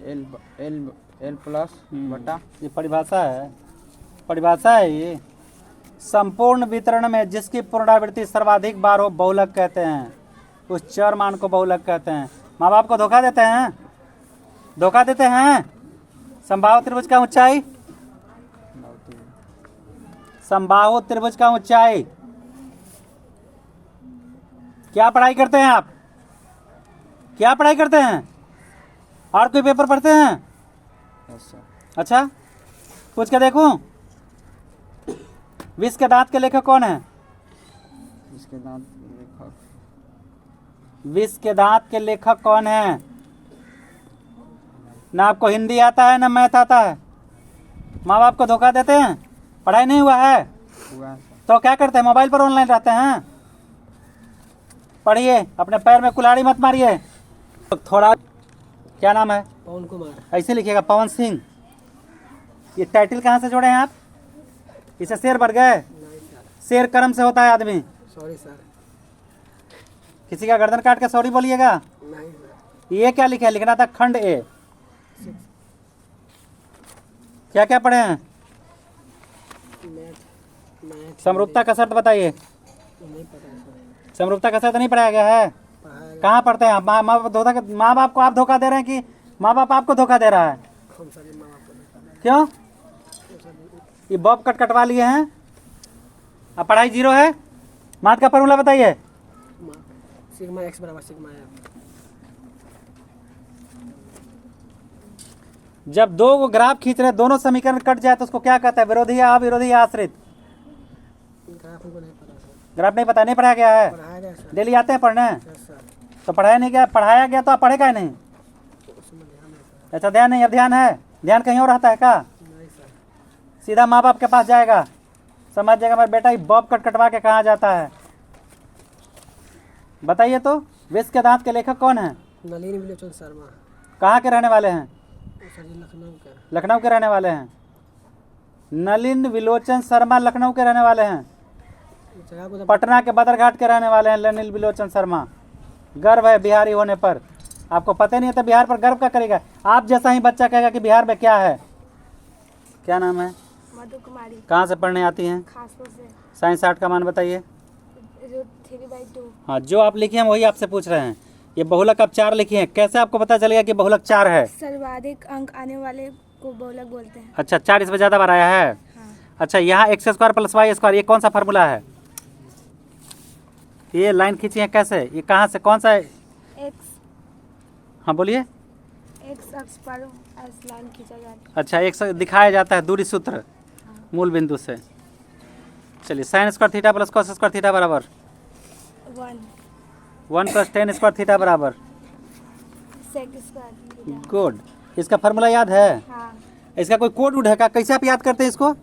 एल प्लस बटा। ये परिभाषा है? परिभाषा है ये। संपूर्ण वितरण में जिसकी पुनरावृत्ति सर्वाधिक बार हो बहुलक कहते हैं। उस चर मान को बहुलक कहते हैं। माँ बाप को धोखा देते हैं? धोखा देते हैं? समबाहु त्रिभुज का ऊंचाई? समबाहु त्रिभुज का ऊंचाई क्या पढ़ाई करते हैं आप? क्या पढ़ाई करते हैं? और कोई पेपर पढ़ते हैं? Yes sir. अच्छा, पूछ के देखूं। विष के दांत के लेखक कौन है? इसके दांत लेखक। विष के दांत के लेखक कौन है? ना आपको हिंदी आता है ना मैथ आता है। माँ बाप को धोखा देते हैं? पढ़ाई नहीं हुआ है तो क्या करते हैं? मोबाइल पर ऑनलाइन रहते हैं। पढ़िए, अपने पैर में कुल्हाड़ी मत मारिए। थोड़ा। क्या नाम है? पवन कुमार। ऐसे लिखिएगा, पवन सिंह। ये टाइटल कहाँ से जोड़े हैं आप? इससे शेर बढ़ गए? नहीं सर। शेर कर्म से होता है आदमी। Sorry sir. किसी का गर्दन काट के सॉरी बोलिएगा? नहीं सर। ये क्या लिखा है? लिखना था खंड ए। क्या क्या पढ़े हैं? मैथ समरूपता का शर्त बताइए। नहीं पता है सर। समरूपता का शर्त नहीं पढ़ाया गया है? पढ़ाया कहाँ पढ़ते हैं आप? माँ बाप को आप धोखा दे रहे हैं कि माँ बाप आपको धोखा दे रहा है? हम सर माँ बाप को नहीं पता। क्यों? ये बॉब कट कटवा लिए हैं। अब पढ़ाई जीरो है। माथ का फॉर्मूला बताइए। सिग्मा x बराबर सिग्मा f। जब दो को ग्राफ खींच रहे दोनों समीकरण कट जाए तो उसको क्या कहता है? विरोधी या अविरोधी या आश्रित? ग्राफ को नहीं पता सर। ग्राफ नहीं पता, नहीं पढ़ाया गया है। पढ़ाया गया सर। डेली आते हैं पढ़ने? Yes sir. तो पढ़ाया नहीं गया, पढ़ाया गया तो आप पढ़ेगा नहीं। उसमें ध्यान नहीं सर। अच्छा ध्यान नहीं, अब ध्यान है? ध्यान कहीं और रहता है क्या? नहीं सर। सीधा माँ बाप के पास जाएगा, समझ जाएगा मेरा बेटा ये बॉब कट कटवा के कहाँ जाता है। बताइए तो, विश्व के दांत के लेखक कौन है? नलिनी विलोचन शर्मा। कहाँ के रहने वाले हैं? सर जी लखनऊ का। लखनऊ के रहने वाले हैं। नलिन विलोचन शर्मा लखनऊ के रहने वाले हैं। जगह को तो पटना के बदरघाट के रहने वाले हैं नलिन विलोचन शर्मा। गर्व है बिहारी होने पर। आपको पता नहीं है तो बिहार पर गर्व क्या करेगा? आप जैसा ही बच्चा कहेगा कि बिहार में क्या है। क्या नाम है? मधु कुमारी, कहाँ से पढ़ने आती हैं? खासपुर से। साइंस आर्ट का मान बताइए। 3/2। हाँ, जो आप लिखी हैं वही आपसे पूछ रहे हैं। ये बहुलक आप 4 लिखी हैं, कैसे आपको पता चलेगा कि बहुलक 4 है? सर्वाधिक अंक आने वाले को बहुलक बोलते हैं। अच्छा, 4 इसमें ज़्यादा बार आया है। हाँ। अच्छा, यहाँ x² + y², ये कौन सा फार्मूला है? ये लाइन खींची है कैसे? ये कहाँ से, कौन सा है? एक्स हाँ बोलिए। एक्स अक्ष पर एस लाइन खींचा जाता है। अच्छा, एक दिखाया जाता है दूरी सूत्र मूल बिंदु से। चलिए, sin² थीटा + cos² थीटा बराबर 1 1 + tan² थीटा बराबर। Sec square. गुड। इसका फार्मूला याद है? हाँ, इसका कोई कोड वुड है क्या? कैसे आप याद करते हैं इसको?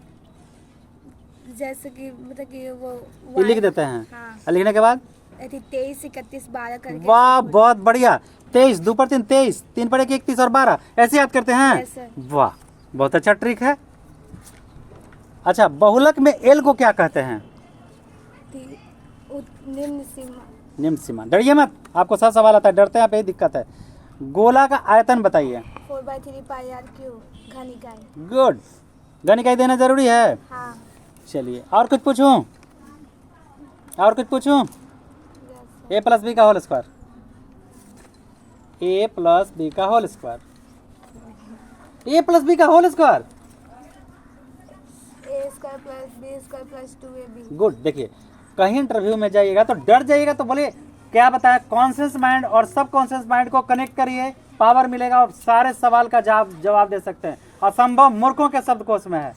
जैसे कि मतलब कि वो ये लिख देते हैं। हाँ, और लिखने के बाद 23, 31, 12 करके। वाह, बहुत बढ़िया। 23, 2 पर 3 23, 3 पर 1 31 और 12 ऐसे याद करते हैं? Yes, sir. वाह, बहुत अच्छा ट्रिक है। अच्छा, बहुलक में एल को क्या कहते हैं? निम्न सीमा। निम्न सीमा। डरिए मत, आपको सब सवाल आता है, डरते हैं आप, यही दिक्कत है। गोला का आयतन बताइए। 4/3 πr³ घन इकाई। गुड। घन इकाई देना जरूरी है। हाँ। चलिए, और कुछ पूछूं? और कुछ पूछूं? Yes, a + b का होल स्क्वायर। a + b का होल स्क्वायर। a + b का whole square. a² + b² + 2ab। Good. देखिए, कहीं इंटरव्यू में जाइएगा तो डर जाइएगा तो बोलिए क्या बताया, कॉन्शियस माइंड और सब कॉन्शियस माइंड को कनेक्ट करिए, पावर मिलेगा और सारे सवाल का जवाब दे सकते हैं। असंभव मूर्खों के शब्दकोश में है।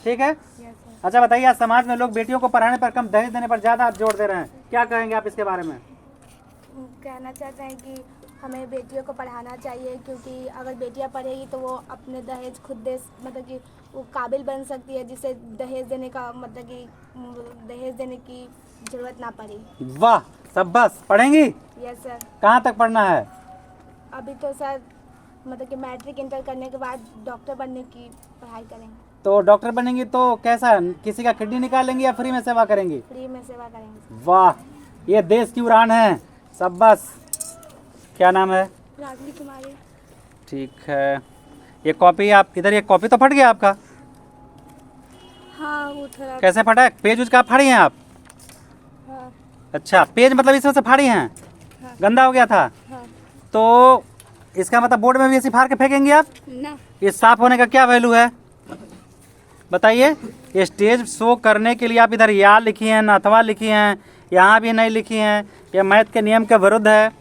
ठीक है? Yes, sir. अच्छा बताइए, आज समाज में लोग बेटियों को पढ़ाने पर कम, दहेज देने पर ज़्यादा जोर दे रहे हैं, क्या कहेंगे आप इसके बारे में? कहना चाहते हैं कि हमें बेटियों को पढ़ाना चाहिए, क्योंकि अगर बेटियां पढ़ेगी तो वो अपने दहेज खुद दे, मतलब कि वो काबिल बन सकती है, जिससे दहेज देने का मतलब कि दहेज देने की ज़रूरत ना पड़े। वाह, सब बस पढ़ेंगी। Yes sir. कहाँ तक पढ़ना है? अभी तो सर मतलब कि मैट्रिक इंटर करने के बाद डॉक्टर बनने की पढ़ाई करेंगे। तो डॉक्टर बनेंगी तो कैसा, किसी का किडनी निकालेंगी या फ्री में सेवा करेंगी? फ्री में सेवा करेंगे। वाह, ये देश की उड़ान है। सब बस। क्या नाम है? रागनी कुमारी। ठीक है, ये कॉपी आप इधर, ये कॉपी तो फट गया आपका। हाँ, वो थोड़ा। कैसे फटा है? पेज उज का फाड़ी हैं आप? हाँ। अच्छा, पेज मतलब इसमें से फाड़ी हैं? हाँ। गंदा हो गया था? हाँ। तो इसका मतलब बोर्ड में भी ऐसी फाड़ के फेंकेंगे आप? ना। ये साफ होने का क्या वैल्यू है बताइए? ये स्टेज शो करने के लिए आप इधर या लिखी हैं, न अथवा लिखी हैं, यहाँ भी नहीं लिखी हैं, ये मैथ के नियम के विरुद्ध है।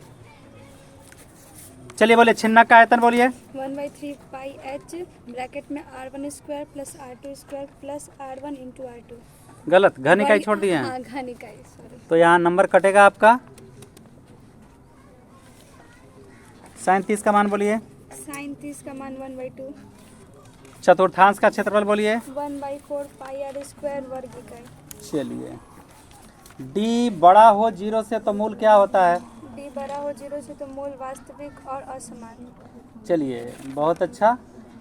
चलिए बोलिए, छिन्नक का आयतन बोलिए। 1/3 πh ब्रैकेट में r1² + r2² + r1 × r2। गलत, घन इकाई छोड़ दिए हैं। हाँ, घन इकाई, सॉरी। तो यहाँ नंबर कटेगा आपका। sin 30 का मान बोलिए। sin 30 का मान 1/2। चतुर्थांश का क्षेत्रफल बोलिए। 1/4 πr² वर्ग इकाई। चलिए, d बड़ा हो 0 से तो मूल क्या होता है? d बड़ा हो 0 से तो मूल वास्तविक और असमान। चलिए, बहुत अच्छा।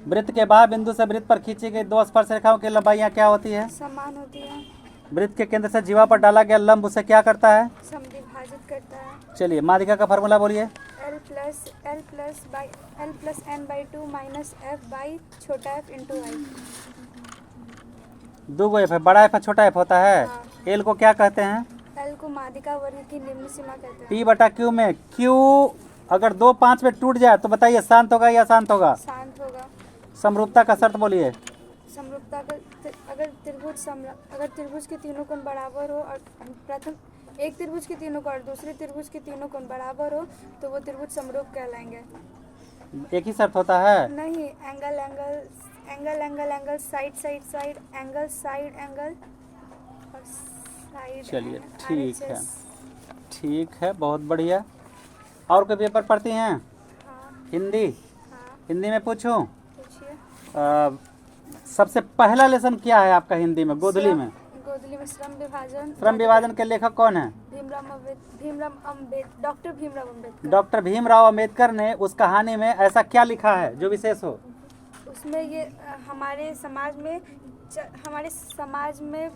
वृत्त के बाह्य बिंदु से वृत्त पर खींची गई दो स्पर्श रेखाओं की लंबाइयाँ क्या होती है? समान होती है। वृत्त के केंद्र से जीवा पर डाला गया लंब उसे क्या करता है? समद्विभाजित करता है। चलिए माध्यिका का फार्मूला बोलिए। L plus n by 2 minus f by छोटा f इंटू आई। दो गो एफ है, बड़ा एफ है छोटा एफ होता है। हाँ। एल को क्या कहते हैं? L को माध्यिका वर्ग की निम्न सीमा कहते हैं। पी बटा क्यू में क्यू अगर 2 5 में टूट जाए तो बताइए शांत होगा या शांत होगा? शांत होगा। समरूपता का शर्त बोलिए। समरूपता का अगर त्रिभुज के तीनों कोण बराबर हो और प्रथम एक त्रिभुज के तीनों कोण और दूसरे त्रिभुज के तीनों कोण बराबर हो तो वो त्रिभुज समरूप कहलाएंगे। एक ही शर्त होता है? नहीं, angle side angle side angle और साइड। चलिए ठीक है बहुत बढ़िया। और कोई पेपर पढ़ती हैं? हाँ। हिंदी? हाँ, हिंदी में पूछूं? पूछिए। सबसे पहला लेसन क्या है आपका हिंदी में? गोधली में श्रम विभाजन। श्रम विभाजन के लेखक कौन है? डॉक्टर भीमराव अम्बेडकर। डॉक्टर भीमराव अम्बेडकर ने उस कहानी में ऐसा क्या लिखा है जो विशेष हो? उसमें ये हमारे समाज में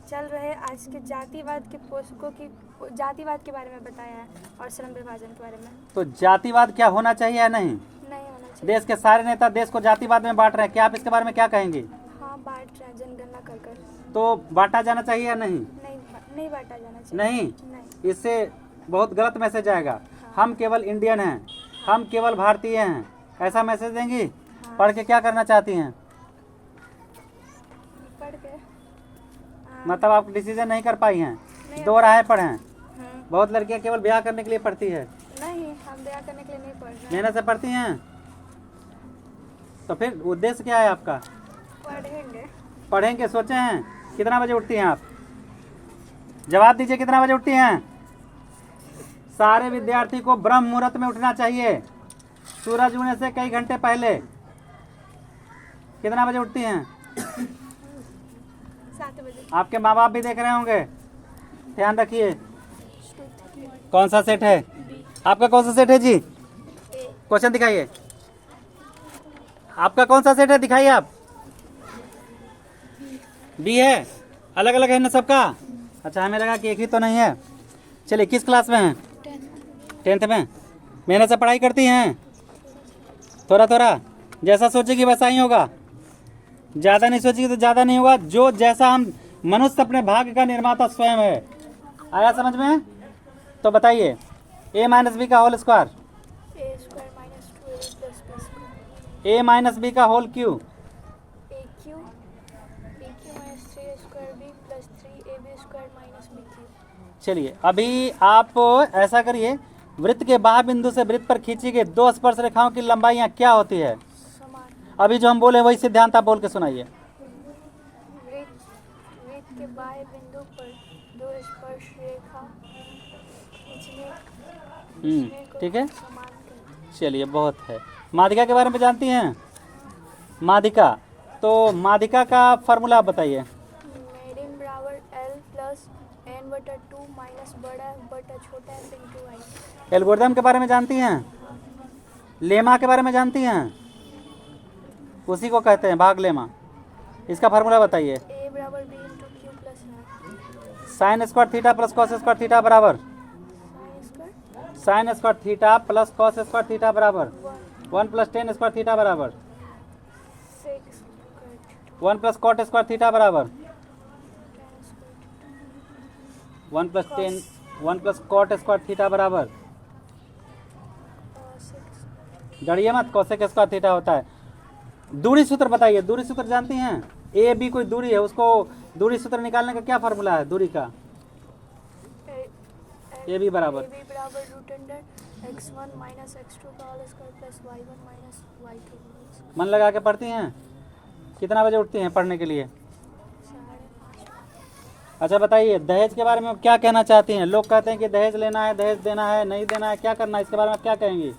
चल रहे आज के जातिवाद के पोषकों की जातिवाद के बारे में बताया है और श्रम विभाजन के बारे में। तो जातिवाद क्या होना चाहिए या नहीं? नहीं होना चाहिए। देश के सारे नेता देश को जातिवाद में बांट रहे हैं, क्या आप इसके बारे में क्या कहेंगे? हाँ, बांट रहे हैं जनगणना कर। तो बांटा जाना चाहिए या नहीं? नहीं बांटा जाना चाहिए। नहीं, इससे बहुत गलत मैसेज आएगा। हम केवल इंडियन हैं, हम केवल भारतीय हैं, ऐसा मैसेज देंगी? हाँ। पढ़ के क्या करना चाहती हैं? पढ़ के मतलब आप डिसीजन नहीं कर पाई हैं? नहीं, 2 राहें पढ़ें। हाँ। बहुत लड़कियां केवल ब्याह करने के लिए पढ़ती है। नहीं, हम ब्याह करने के लिए नहीं पढ़ रहे। मेहनत से पढ़ती हैं तो फिर उद्देश्य क्या है आपका? पढ़ेंगे सोचे हैं? कितना बजे उठती हैं आप? जवाब दीजिए, कितना बजे उठती हैं? सारे विद्यार्थी को ब्रह्म मुहूर्त में उठना चाहिए, सूरज उगने से कई घंटे पहले। कितना बजे उठती हैं? 7 बजे। आपके माँ बाप भी देख रहे होंगे, ध्यान रखिए। कौन सा सेट है आपका? कौन सा सेट है जी? क्वेश्चन दिखाइए। आपका कौन सा सेट है, दिखाइए आप। बी है, अलग अलग है ना सबका? अच्छा, हमें लगा कि एक ही तो नहीं है। चलिए, किस क्लास में हैं? 10th में। मेहनत से पढ़ाई करती हैं? थोड़ा थोड़ा, जैसा सोचेगी वैसा ही होगा, ज़्यादा नहीं सोचेगी तो ज़्यादा नहीं होगा। जो जैसा हम मनुष्य अपने भाग्य का निर्माता स्वयं है। आया समझ में? तो बताइए, a माइनस बी का whole square, a minus B का होल क्यू, चलिए अभी आप ऐसा करिए, वृत्त के बाह्य बिंदु से वृत्त पर खींची गई 2 स्पर्श रेखाओं की लंबाइयाँ क्या होती है? अभी जो हम बोले वही सिद्धांत आप बोल के सुनाइए। वृत्त के बाह्य बिंदु पर 2 स्पर्श रेखा ठीक है, चलिए बहुत है। माध्यिका के बारे में जानती हैं? माध्यिका, तो माध्यिका का फार्मूला आप बताइए। मेडिन बराबर L प्लस n बटा 2 माइनस बड़ा f बटा छोटा f इंटू आई। एल्गोरिदम के बारे में जानती हैं? लेमा के बारे में जानती हैं? उसी को कहते हैं भाग लेमा। इसका फार्मूला बताइए। a बराबर b into cube plus sine square theta plus cos square theta बराबर sine square theta plus cos square theta बराबर 1 प्लस टेन स्क्वायर थीटा बराबर 1 प्लस कॉट स्क्वायर थीटा बराबर 1 प्लस कॉट स्क्वायर थीटा बराबर, डरिए मत, cosec square theta होता है। दूरी सूत्र बताइए। दूरी सूत्र जानती हैं? ए बी कोई दूरी है, उसको दूरी सूत्र निकालने का क्या फार्मूला है दूरी का? ए बी बराबर root under x1 minus x2 का whole square plus y1 minus y2। मन लगा के पढ़ती हैं? कितना बजे उठती हैं पढ़ने के लिए? अच्छा बताइए, दहेज के बारे में आप क्या कहना चाहती हैं? लोग कहते हैं कि दहेज लेना है, दहेज देना है, नहीं देना है, क्या करना है, इसके बारे में आप क्या कहेंगी?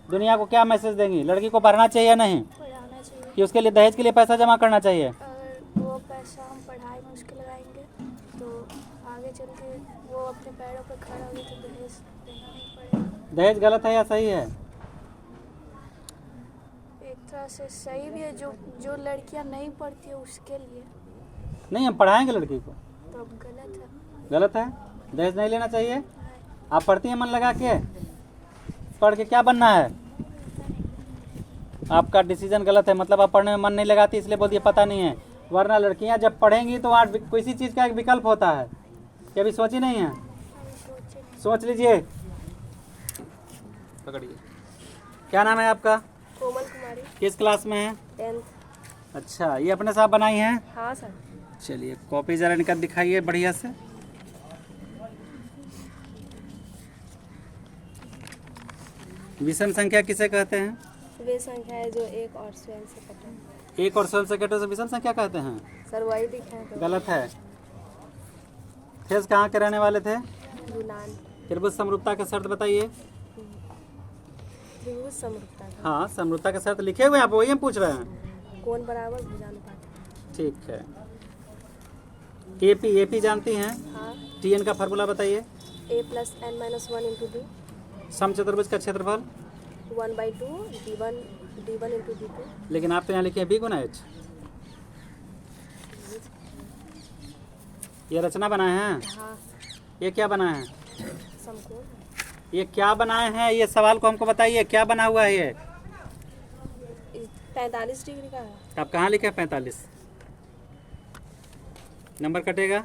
दुनिया को क्या मैसेज देंगी? लड़की को पढ़ना चाहिए या नहीं? पढ़ाना चाहिए। कि उसके लिए दहेज के लिए पैसा जमा करना चाहिए? अगर वो पैसा हम पढ़ाई में उसके लगाएंगे तो आगे चल के वो अपने पैरों पर खड़ा होगी तो दहेज देना नहीं पड़ेगा। दहेज गलत है या सही है? एक तरह से सही भी है, जो जो लड़कियां नहीं पढ़ती है उसके लिए नहीं, हम पढ़ाएंगे लड़की को। तो अब गलत है। गलत है? दहेज नहीं लेना चाहिए। आप पढ़ती हैं मन लगा के? पढ़ के क्या बनना है? आपका डिसीजन गलत है, मतलब आप पढ़ने में मन नहीं लगाती इसलिए बोलिए पता नहीं है। वरना लड़कियां जब पढ़ेंगी तो आज किसी चीज़ का एक विकल्प होता है। क्या अभी सोची नहीं है? सोच लीजिए। पकड़िए। क्या नाम है आपका? कोमल कुमारी, किस क्लास में है? 10th। अच्छा, ये अपने साथ बनाई हैं? हाँ सर। चलिए कॉपी ज़रा निकाल दिखाइए बढ़िया से। विषम संख्या किसे कहते हैं? वे संख्या है जो एक और स्वयं से कटे। एक और स्वयं से कटे से विषम संख्या कहते हैं? सर वही दिखा तो गलत है। थेस कहाँ के रहने वाले थे? यूनान। त्रिभुज समरूपता का शर्त बताइए। त्रिभुज समरूपता का हाँ, समरूपता का शर्त लिखे हुए हैं, आप वही हम पूछ रहे हैं। कोण बराबर भुजानुपात। ठीक है। एपी, एपी जानती हैं? हाँ। टीएन का फार्मूला बताइए। a + n - 1 × d समचतुर्भुज का क्षेत्रफल? 1/2 d1 × d2। लेकिन आप तो यहाँ लिखे हैं बी गुना एच। ये रचना बनाए हैं? हाँ। ये क्या बनाए हैं? समकोण। ये क्या बनाए हैं? ये सवाल को हमको बताइए, क्या बना हुआ है ये? 45 डिग्री का है। आप कहाँ लिखे 45? नंबर कटेगा।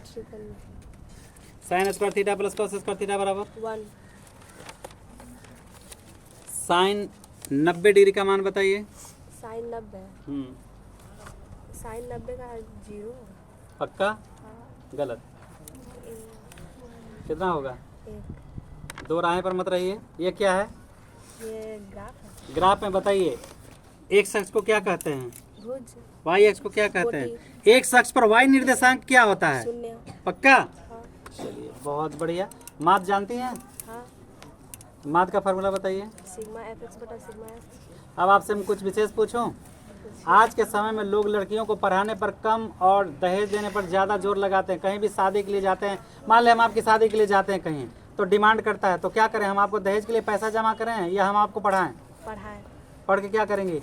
Sign square theta plus cos square theta बराबर 1। साइन 90 डिग्री का मान बताइए। साइन 90। साइन 90 का 0। पक्का? हाँ। गलत। कितना होगा? 1। दो राहें पर मत रहिए। ये क्या है? ये ग्राफ है। ग्राफ में बताइए। एक शख्स को क्या कहते हैं? भुज। वाई एक्स को क्या कहते हैं? एक शख्स पर वाई निर्देशांक क्या होता है? 0। पक्का? हाँ। चलिए बहुत बढ़िया। माथ जानती हैं? हाँ। माथ का फार्मूला बताइए। सिग्मा fx बटा सिग्मा f। अब आपसे मैं कुछ विशेष पूछूं। आज के समय में लोग लड़कियों को पढ़ाने पर कम और दहेज देने पर ज़्यादा जोर लगाते हैं। कहीं भी शादी के लिए जाते हैं, मान लें हम आपकी शादी के लिए जाते हैं कहीं, तो डिमांड करता है, तो क्या करें? हम आपको दहेज के लिए पैसा जमा करें या हम आपको पढ़ाएं? पढ़ाए। पढ़ के क्या करेंगे?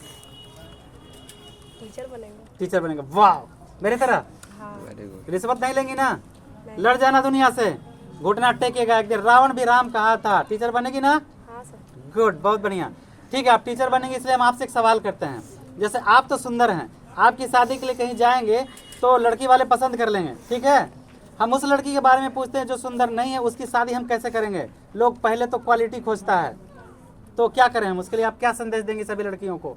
टीचर बनेंगे। टीचर बनेंगे। वाह, मेरी तरह। हाँ। Very good. रिश्वत नहीं लेंगी ना? नहीं। लड़ जाना दुनिया से, घुटना टेकेगा। एक दिन रावण भी राम कहा था। टीचर बनेगी ना? हाँ सर। गुड, बहुत बढ़िया। ठीक है, आप टीचर बनेंगे, इसलिए हम आपसे एक सवाल करते हैं। जैसे आप तो सुंदर हैं, आपकी शादी के लिए कहीं जाएंगे तो लड़की वाले पसंद कर लेंगे, ठीक है? हम उस लड़की के बारे में पूछते हैं जो सुंदर नहीं है, उसकी शादी हम कैसे करेंगे? लोग पहले तो क्वालिटी खोजता है, तो क्या करें हम? उसके लिए आप क्या संदेश देंगे सभी लड़कियों को?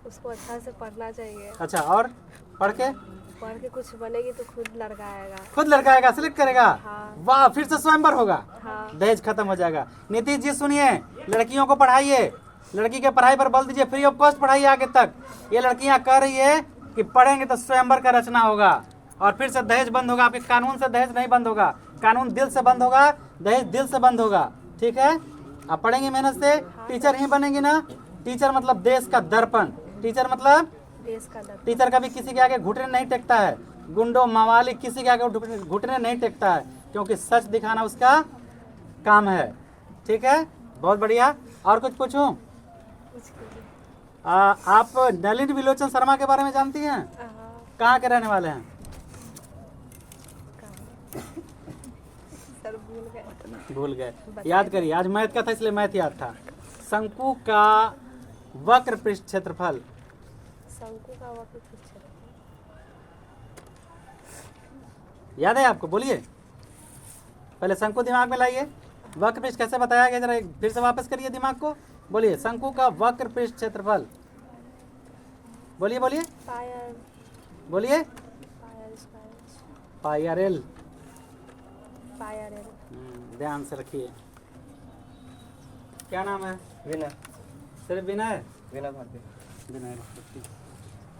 उसको अच्छा से पढ़ना चाहिए। अच्छा, और पढ़ के कुछ बनेगी तो खुद लड़का आएगा। खुद लड़का आएगा, सिलेक्ट करेगा? हाँ। वाह, फिर से स्वयंवर होगा। हाँ। दहेज खत्म हो जाएगा। नीतीश जी सुनिए, लड़कियों को पढ़ाइए, लड़की के पढ़ाई पर बल दीजिए, फ्री ऑफ कॉस्ट पढ़ाइए आगे तक। ये लड़कियां कह रही है कि पढ़ेंगे तो स्वयंवर का रचना होगा और फिर से दहेज बंद होगा। आपके कानून से दहेज नहीं बंद होगा, कानून दिल से बंद होगा, दहेज दिल से बंद होगा। ठीक है? आप पढ़ेंगे मेहनत से, टीचर ही बनेंगे ना? टीचर मतलब देश का दर्पण। टीचर मतलब देश का दर्पण। टीचर कभी किसी के आगे घुटने नहीं टेकता है, गुंडों मवाली किसी के आगे घुटने नहीं टेकता है, क्योंकि सच दिखाना उसका काम है। ठीक है, बहुत बढ़िया। और कुछ पूछूं? आप नलिनी विलोचन शर्मा के बारे में जानती हैं? कहाँ के रहने वाले हैं? सर भूल गए। भूल गए? याद करिए, आज मैथ का था इसलिए मैथ याद था। शंकु का वक्र पृष्ठ क्षेत्रफल। शंकु का वक्र पृष्ठ क्षेत्रफल याद है आपको? बोलिए, पहले शंकु दिमाग में लाइए। वक्र पृष्ठ कैसे बताया गया, जरा एक फिर से वापस करिए दिमाग को। बोलिए, शंकु का वक्र पृष्ठ क्षेत्रफल। बोलिए बोलिए पायर बोलिए। Pi r square pi l. Pi r l. ध्यान से रखिए। क्या नाम है? विनय। सिर्फ विनय? विनय भारती। विनय।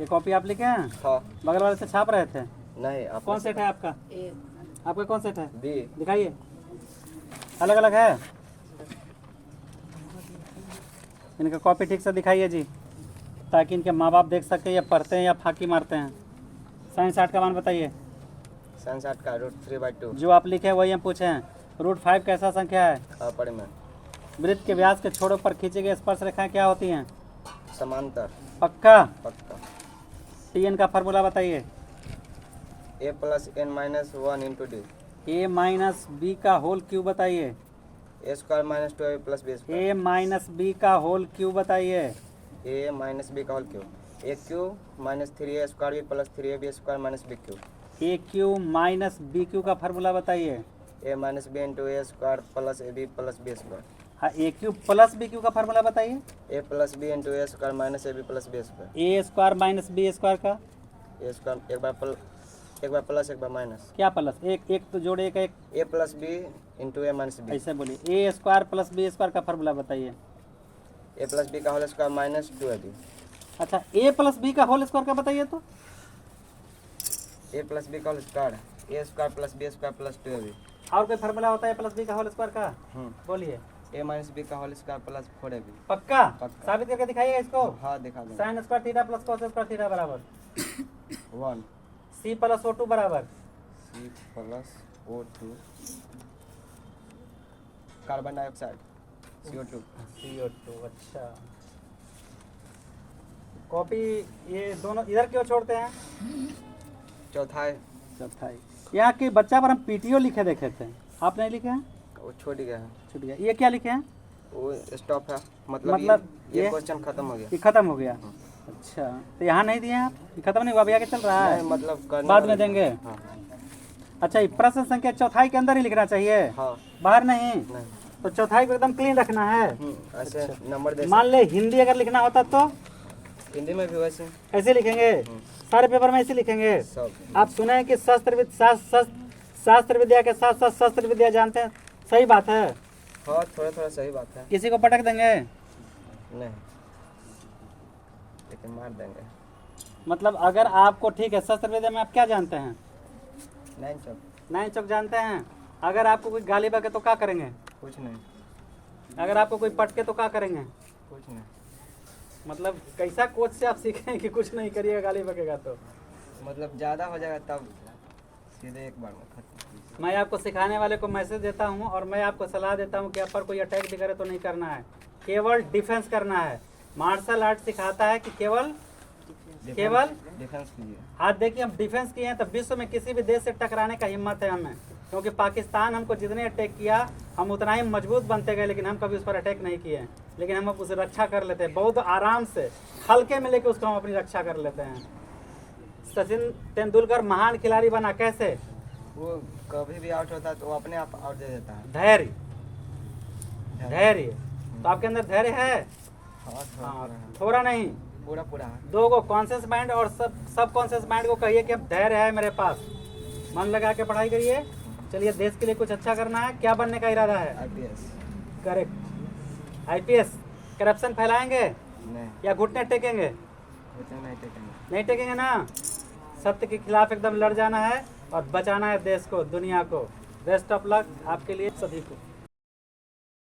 ये कॉपी आप लिखे हैं? हाँ। बगल वाले से छाप रहे थे? नहीं, आप कौन सेट है आपका? ए। आपका कौन सेट है? बी। दिखाइए, अलग अलग है। इनका कॉपी ठीक से दिखाइए जी, ताकि इनके माँ बाप देख सके या पढ़ते हैं या फाकी मारते हैं। साइन 60 का मान बताइए। साइन 60 का √3/2। जो आप लिखे वही हम पूछे हैं। √5 कैसा संख्या है? पढ़े में वृत्त के व्यास के छोरों पर खींची गई स्पर्श रेखाएं क्या होती हैं? समांतर। पक्का? पक्का। Tn का फार्मूला बताइए। A plus n minus 1 into D. a minus B का होल क्यूब बताइए। A square minus 2ab plus B square. a minus B का होल क्यूब बताइए। ए माइनस बी का whole cube. A cube minus 3a square B plus 3ab square minus B cube. a cube minus B cube का फार्मूला बताइए। A minus B into A square plus A B plus B square. हाँ, a cube plus B cube का फार्मूला बताइए। A plus B into A square minus A B plus B square. a square minus B square का A square एक बार plus एक बार minus. क्या plus? एक तो जोड़े एक एक A plus B into A minus B. ऐसे बोलिए। a square plus B square का फार्मूला बताइए। ए प्लस बी का होल स्क्वायर माइनस 2ab। अच्छा, a प्लस बी का होल स्क्वायर का बताइए तो। ए प्लस बी का whole square A square plus B square plus 2ab। और कोई फार्मूला होता है प्लस बी का होल स्क्वायर का? बोलिए। ए माइनस बी का होल स्क्वायर प्लस 4ab। पक्का? पक्का। साबित करके दिखाइएगा इसको। हाँ दिखा देंगे। Sign square theta plus cos square theta बराबर 1 c प्लस O2 बराबर C plus O2 carbon dioxide CO2। CO2। अच्छा, कॉपी ये दोनों इधर क्यों छोड़ते हैं? चौथाई चौथाई। यहाँ के बच्चा पर हम PTO लिखे देखे थे, आप नहीं लिखे हैं? वो छूट गया है। छूट गया। ये क्या लिखे हैं? वो स्टॉप है मतलब मतलब ये ये क्वेश्चन खत्म हो गया। ये खत्म हो गया। अच्छा, तो यहाँ नहीं दिए आप? ये खत्म नहीं हुआ, अभी आगे चल रहा है। नहीं, मतलब करने बाद में वाले- देंगे। हाँ अच्छा, ये प्रश्न संख्या चौथाई के अंदर ही लिखना चाहिए, हाँ बाहर नहीं। नहीं। तो चौथाई को एकदम क्लीन रखना है। ऐसे नंबर दे मान ले हिंदी अगर लिखना होता तो हिंदी में भी वैसे ऐसे लिखेंगे, सारे पेपर में ऐसे लिखेंगे। सब। आप सुने हैं कि शास्त्र विद्या के साथ साथ शस्त्र विद्या जानते हैं, सही बात है। हाँ थोड़ा थोड़ा सही बात है। किसी को पटक देंगे? नहीं लेकिन मार देंगे। मतलब अगर आपको ठीक है, शस्त्र विद्या में आप क्या जानते हैं? 9 चौक। 9 चौक जानते हैं। अगर आपको कोई गाली बके तो क्या करेंगे? कुछ नहीं अगर आपको कोई पटके तो क्या करेंगे? कुछ नहीं। मतलब कैसा कोच से आप सीखें कि कुछ नहीं करिएगा गाली बकेगा तो? मतलब ज़्यादा हो जाएगा तब सीधे एक बार में खत्म। मैं आपको सिखाने वाले को मैसेज देता हूं और मैं आपको सलाह देता हूं कि आप पर कोई अटैक भी करे तो नहीं करना है, केवल डिफेंस करना है। मार्शल आर्ट सिखाता है कि केवल डिफेंस कीजिए। आज देखिए हम डिफेंस किए हैं तो विश्व में किसी भी देश से टकराने का हिम्मत है हमें, क्योंकि पाकिस्तान हमको जितने अटैक किया हम उतना ही मजबूत बनते गए, लेकिन हम कभी उस पर अटैक नहीं किए हैं। लेकिन हम उसे रक्षा कर लेते हैं बहुत आराम से, हल्के में लेके उसको हम अपनी रक्षा कर लेते हैं। सचिन तेंदुलकर महान खिलाड़ी बना कैसे? वो कभी भी आउट होता है तो वो अपने आप आउट दे देता है। धैर्य। तो आपके अंदर धैर्य है? हाँ हाँ, थोड़ा नहीं, पूरा पूरा है। दो को कॉन्शियस माइंड और सब कॉन्शियस माइंड को कहिए कि अब धैर्य है मेरे पास, मन लगा के पढ़ाई करिए। चलिए, देश के लिए कुछ अच्छा करना है। क्या बनने का इरादा है? IPS। करेक्ट। IPS। करप्शन फैलाएंगे नहीं या घुटने टेकेंगे? घुटने नहीं टेकेंगे। नहीं टेकेंगे ना। सत्य के खिलाफ एकदम लड़ जाना है और बचाना है देश को, दुनिया को। बेस्ट ऑफ लक आपके लिए सभी को।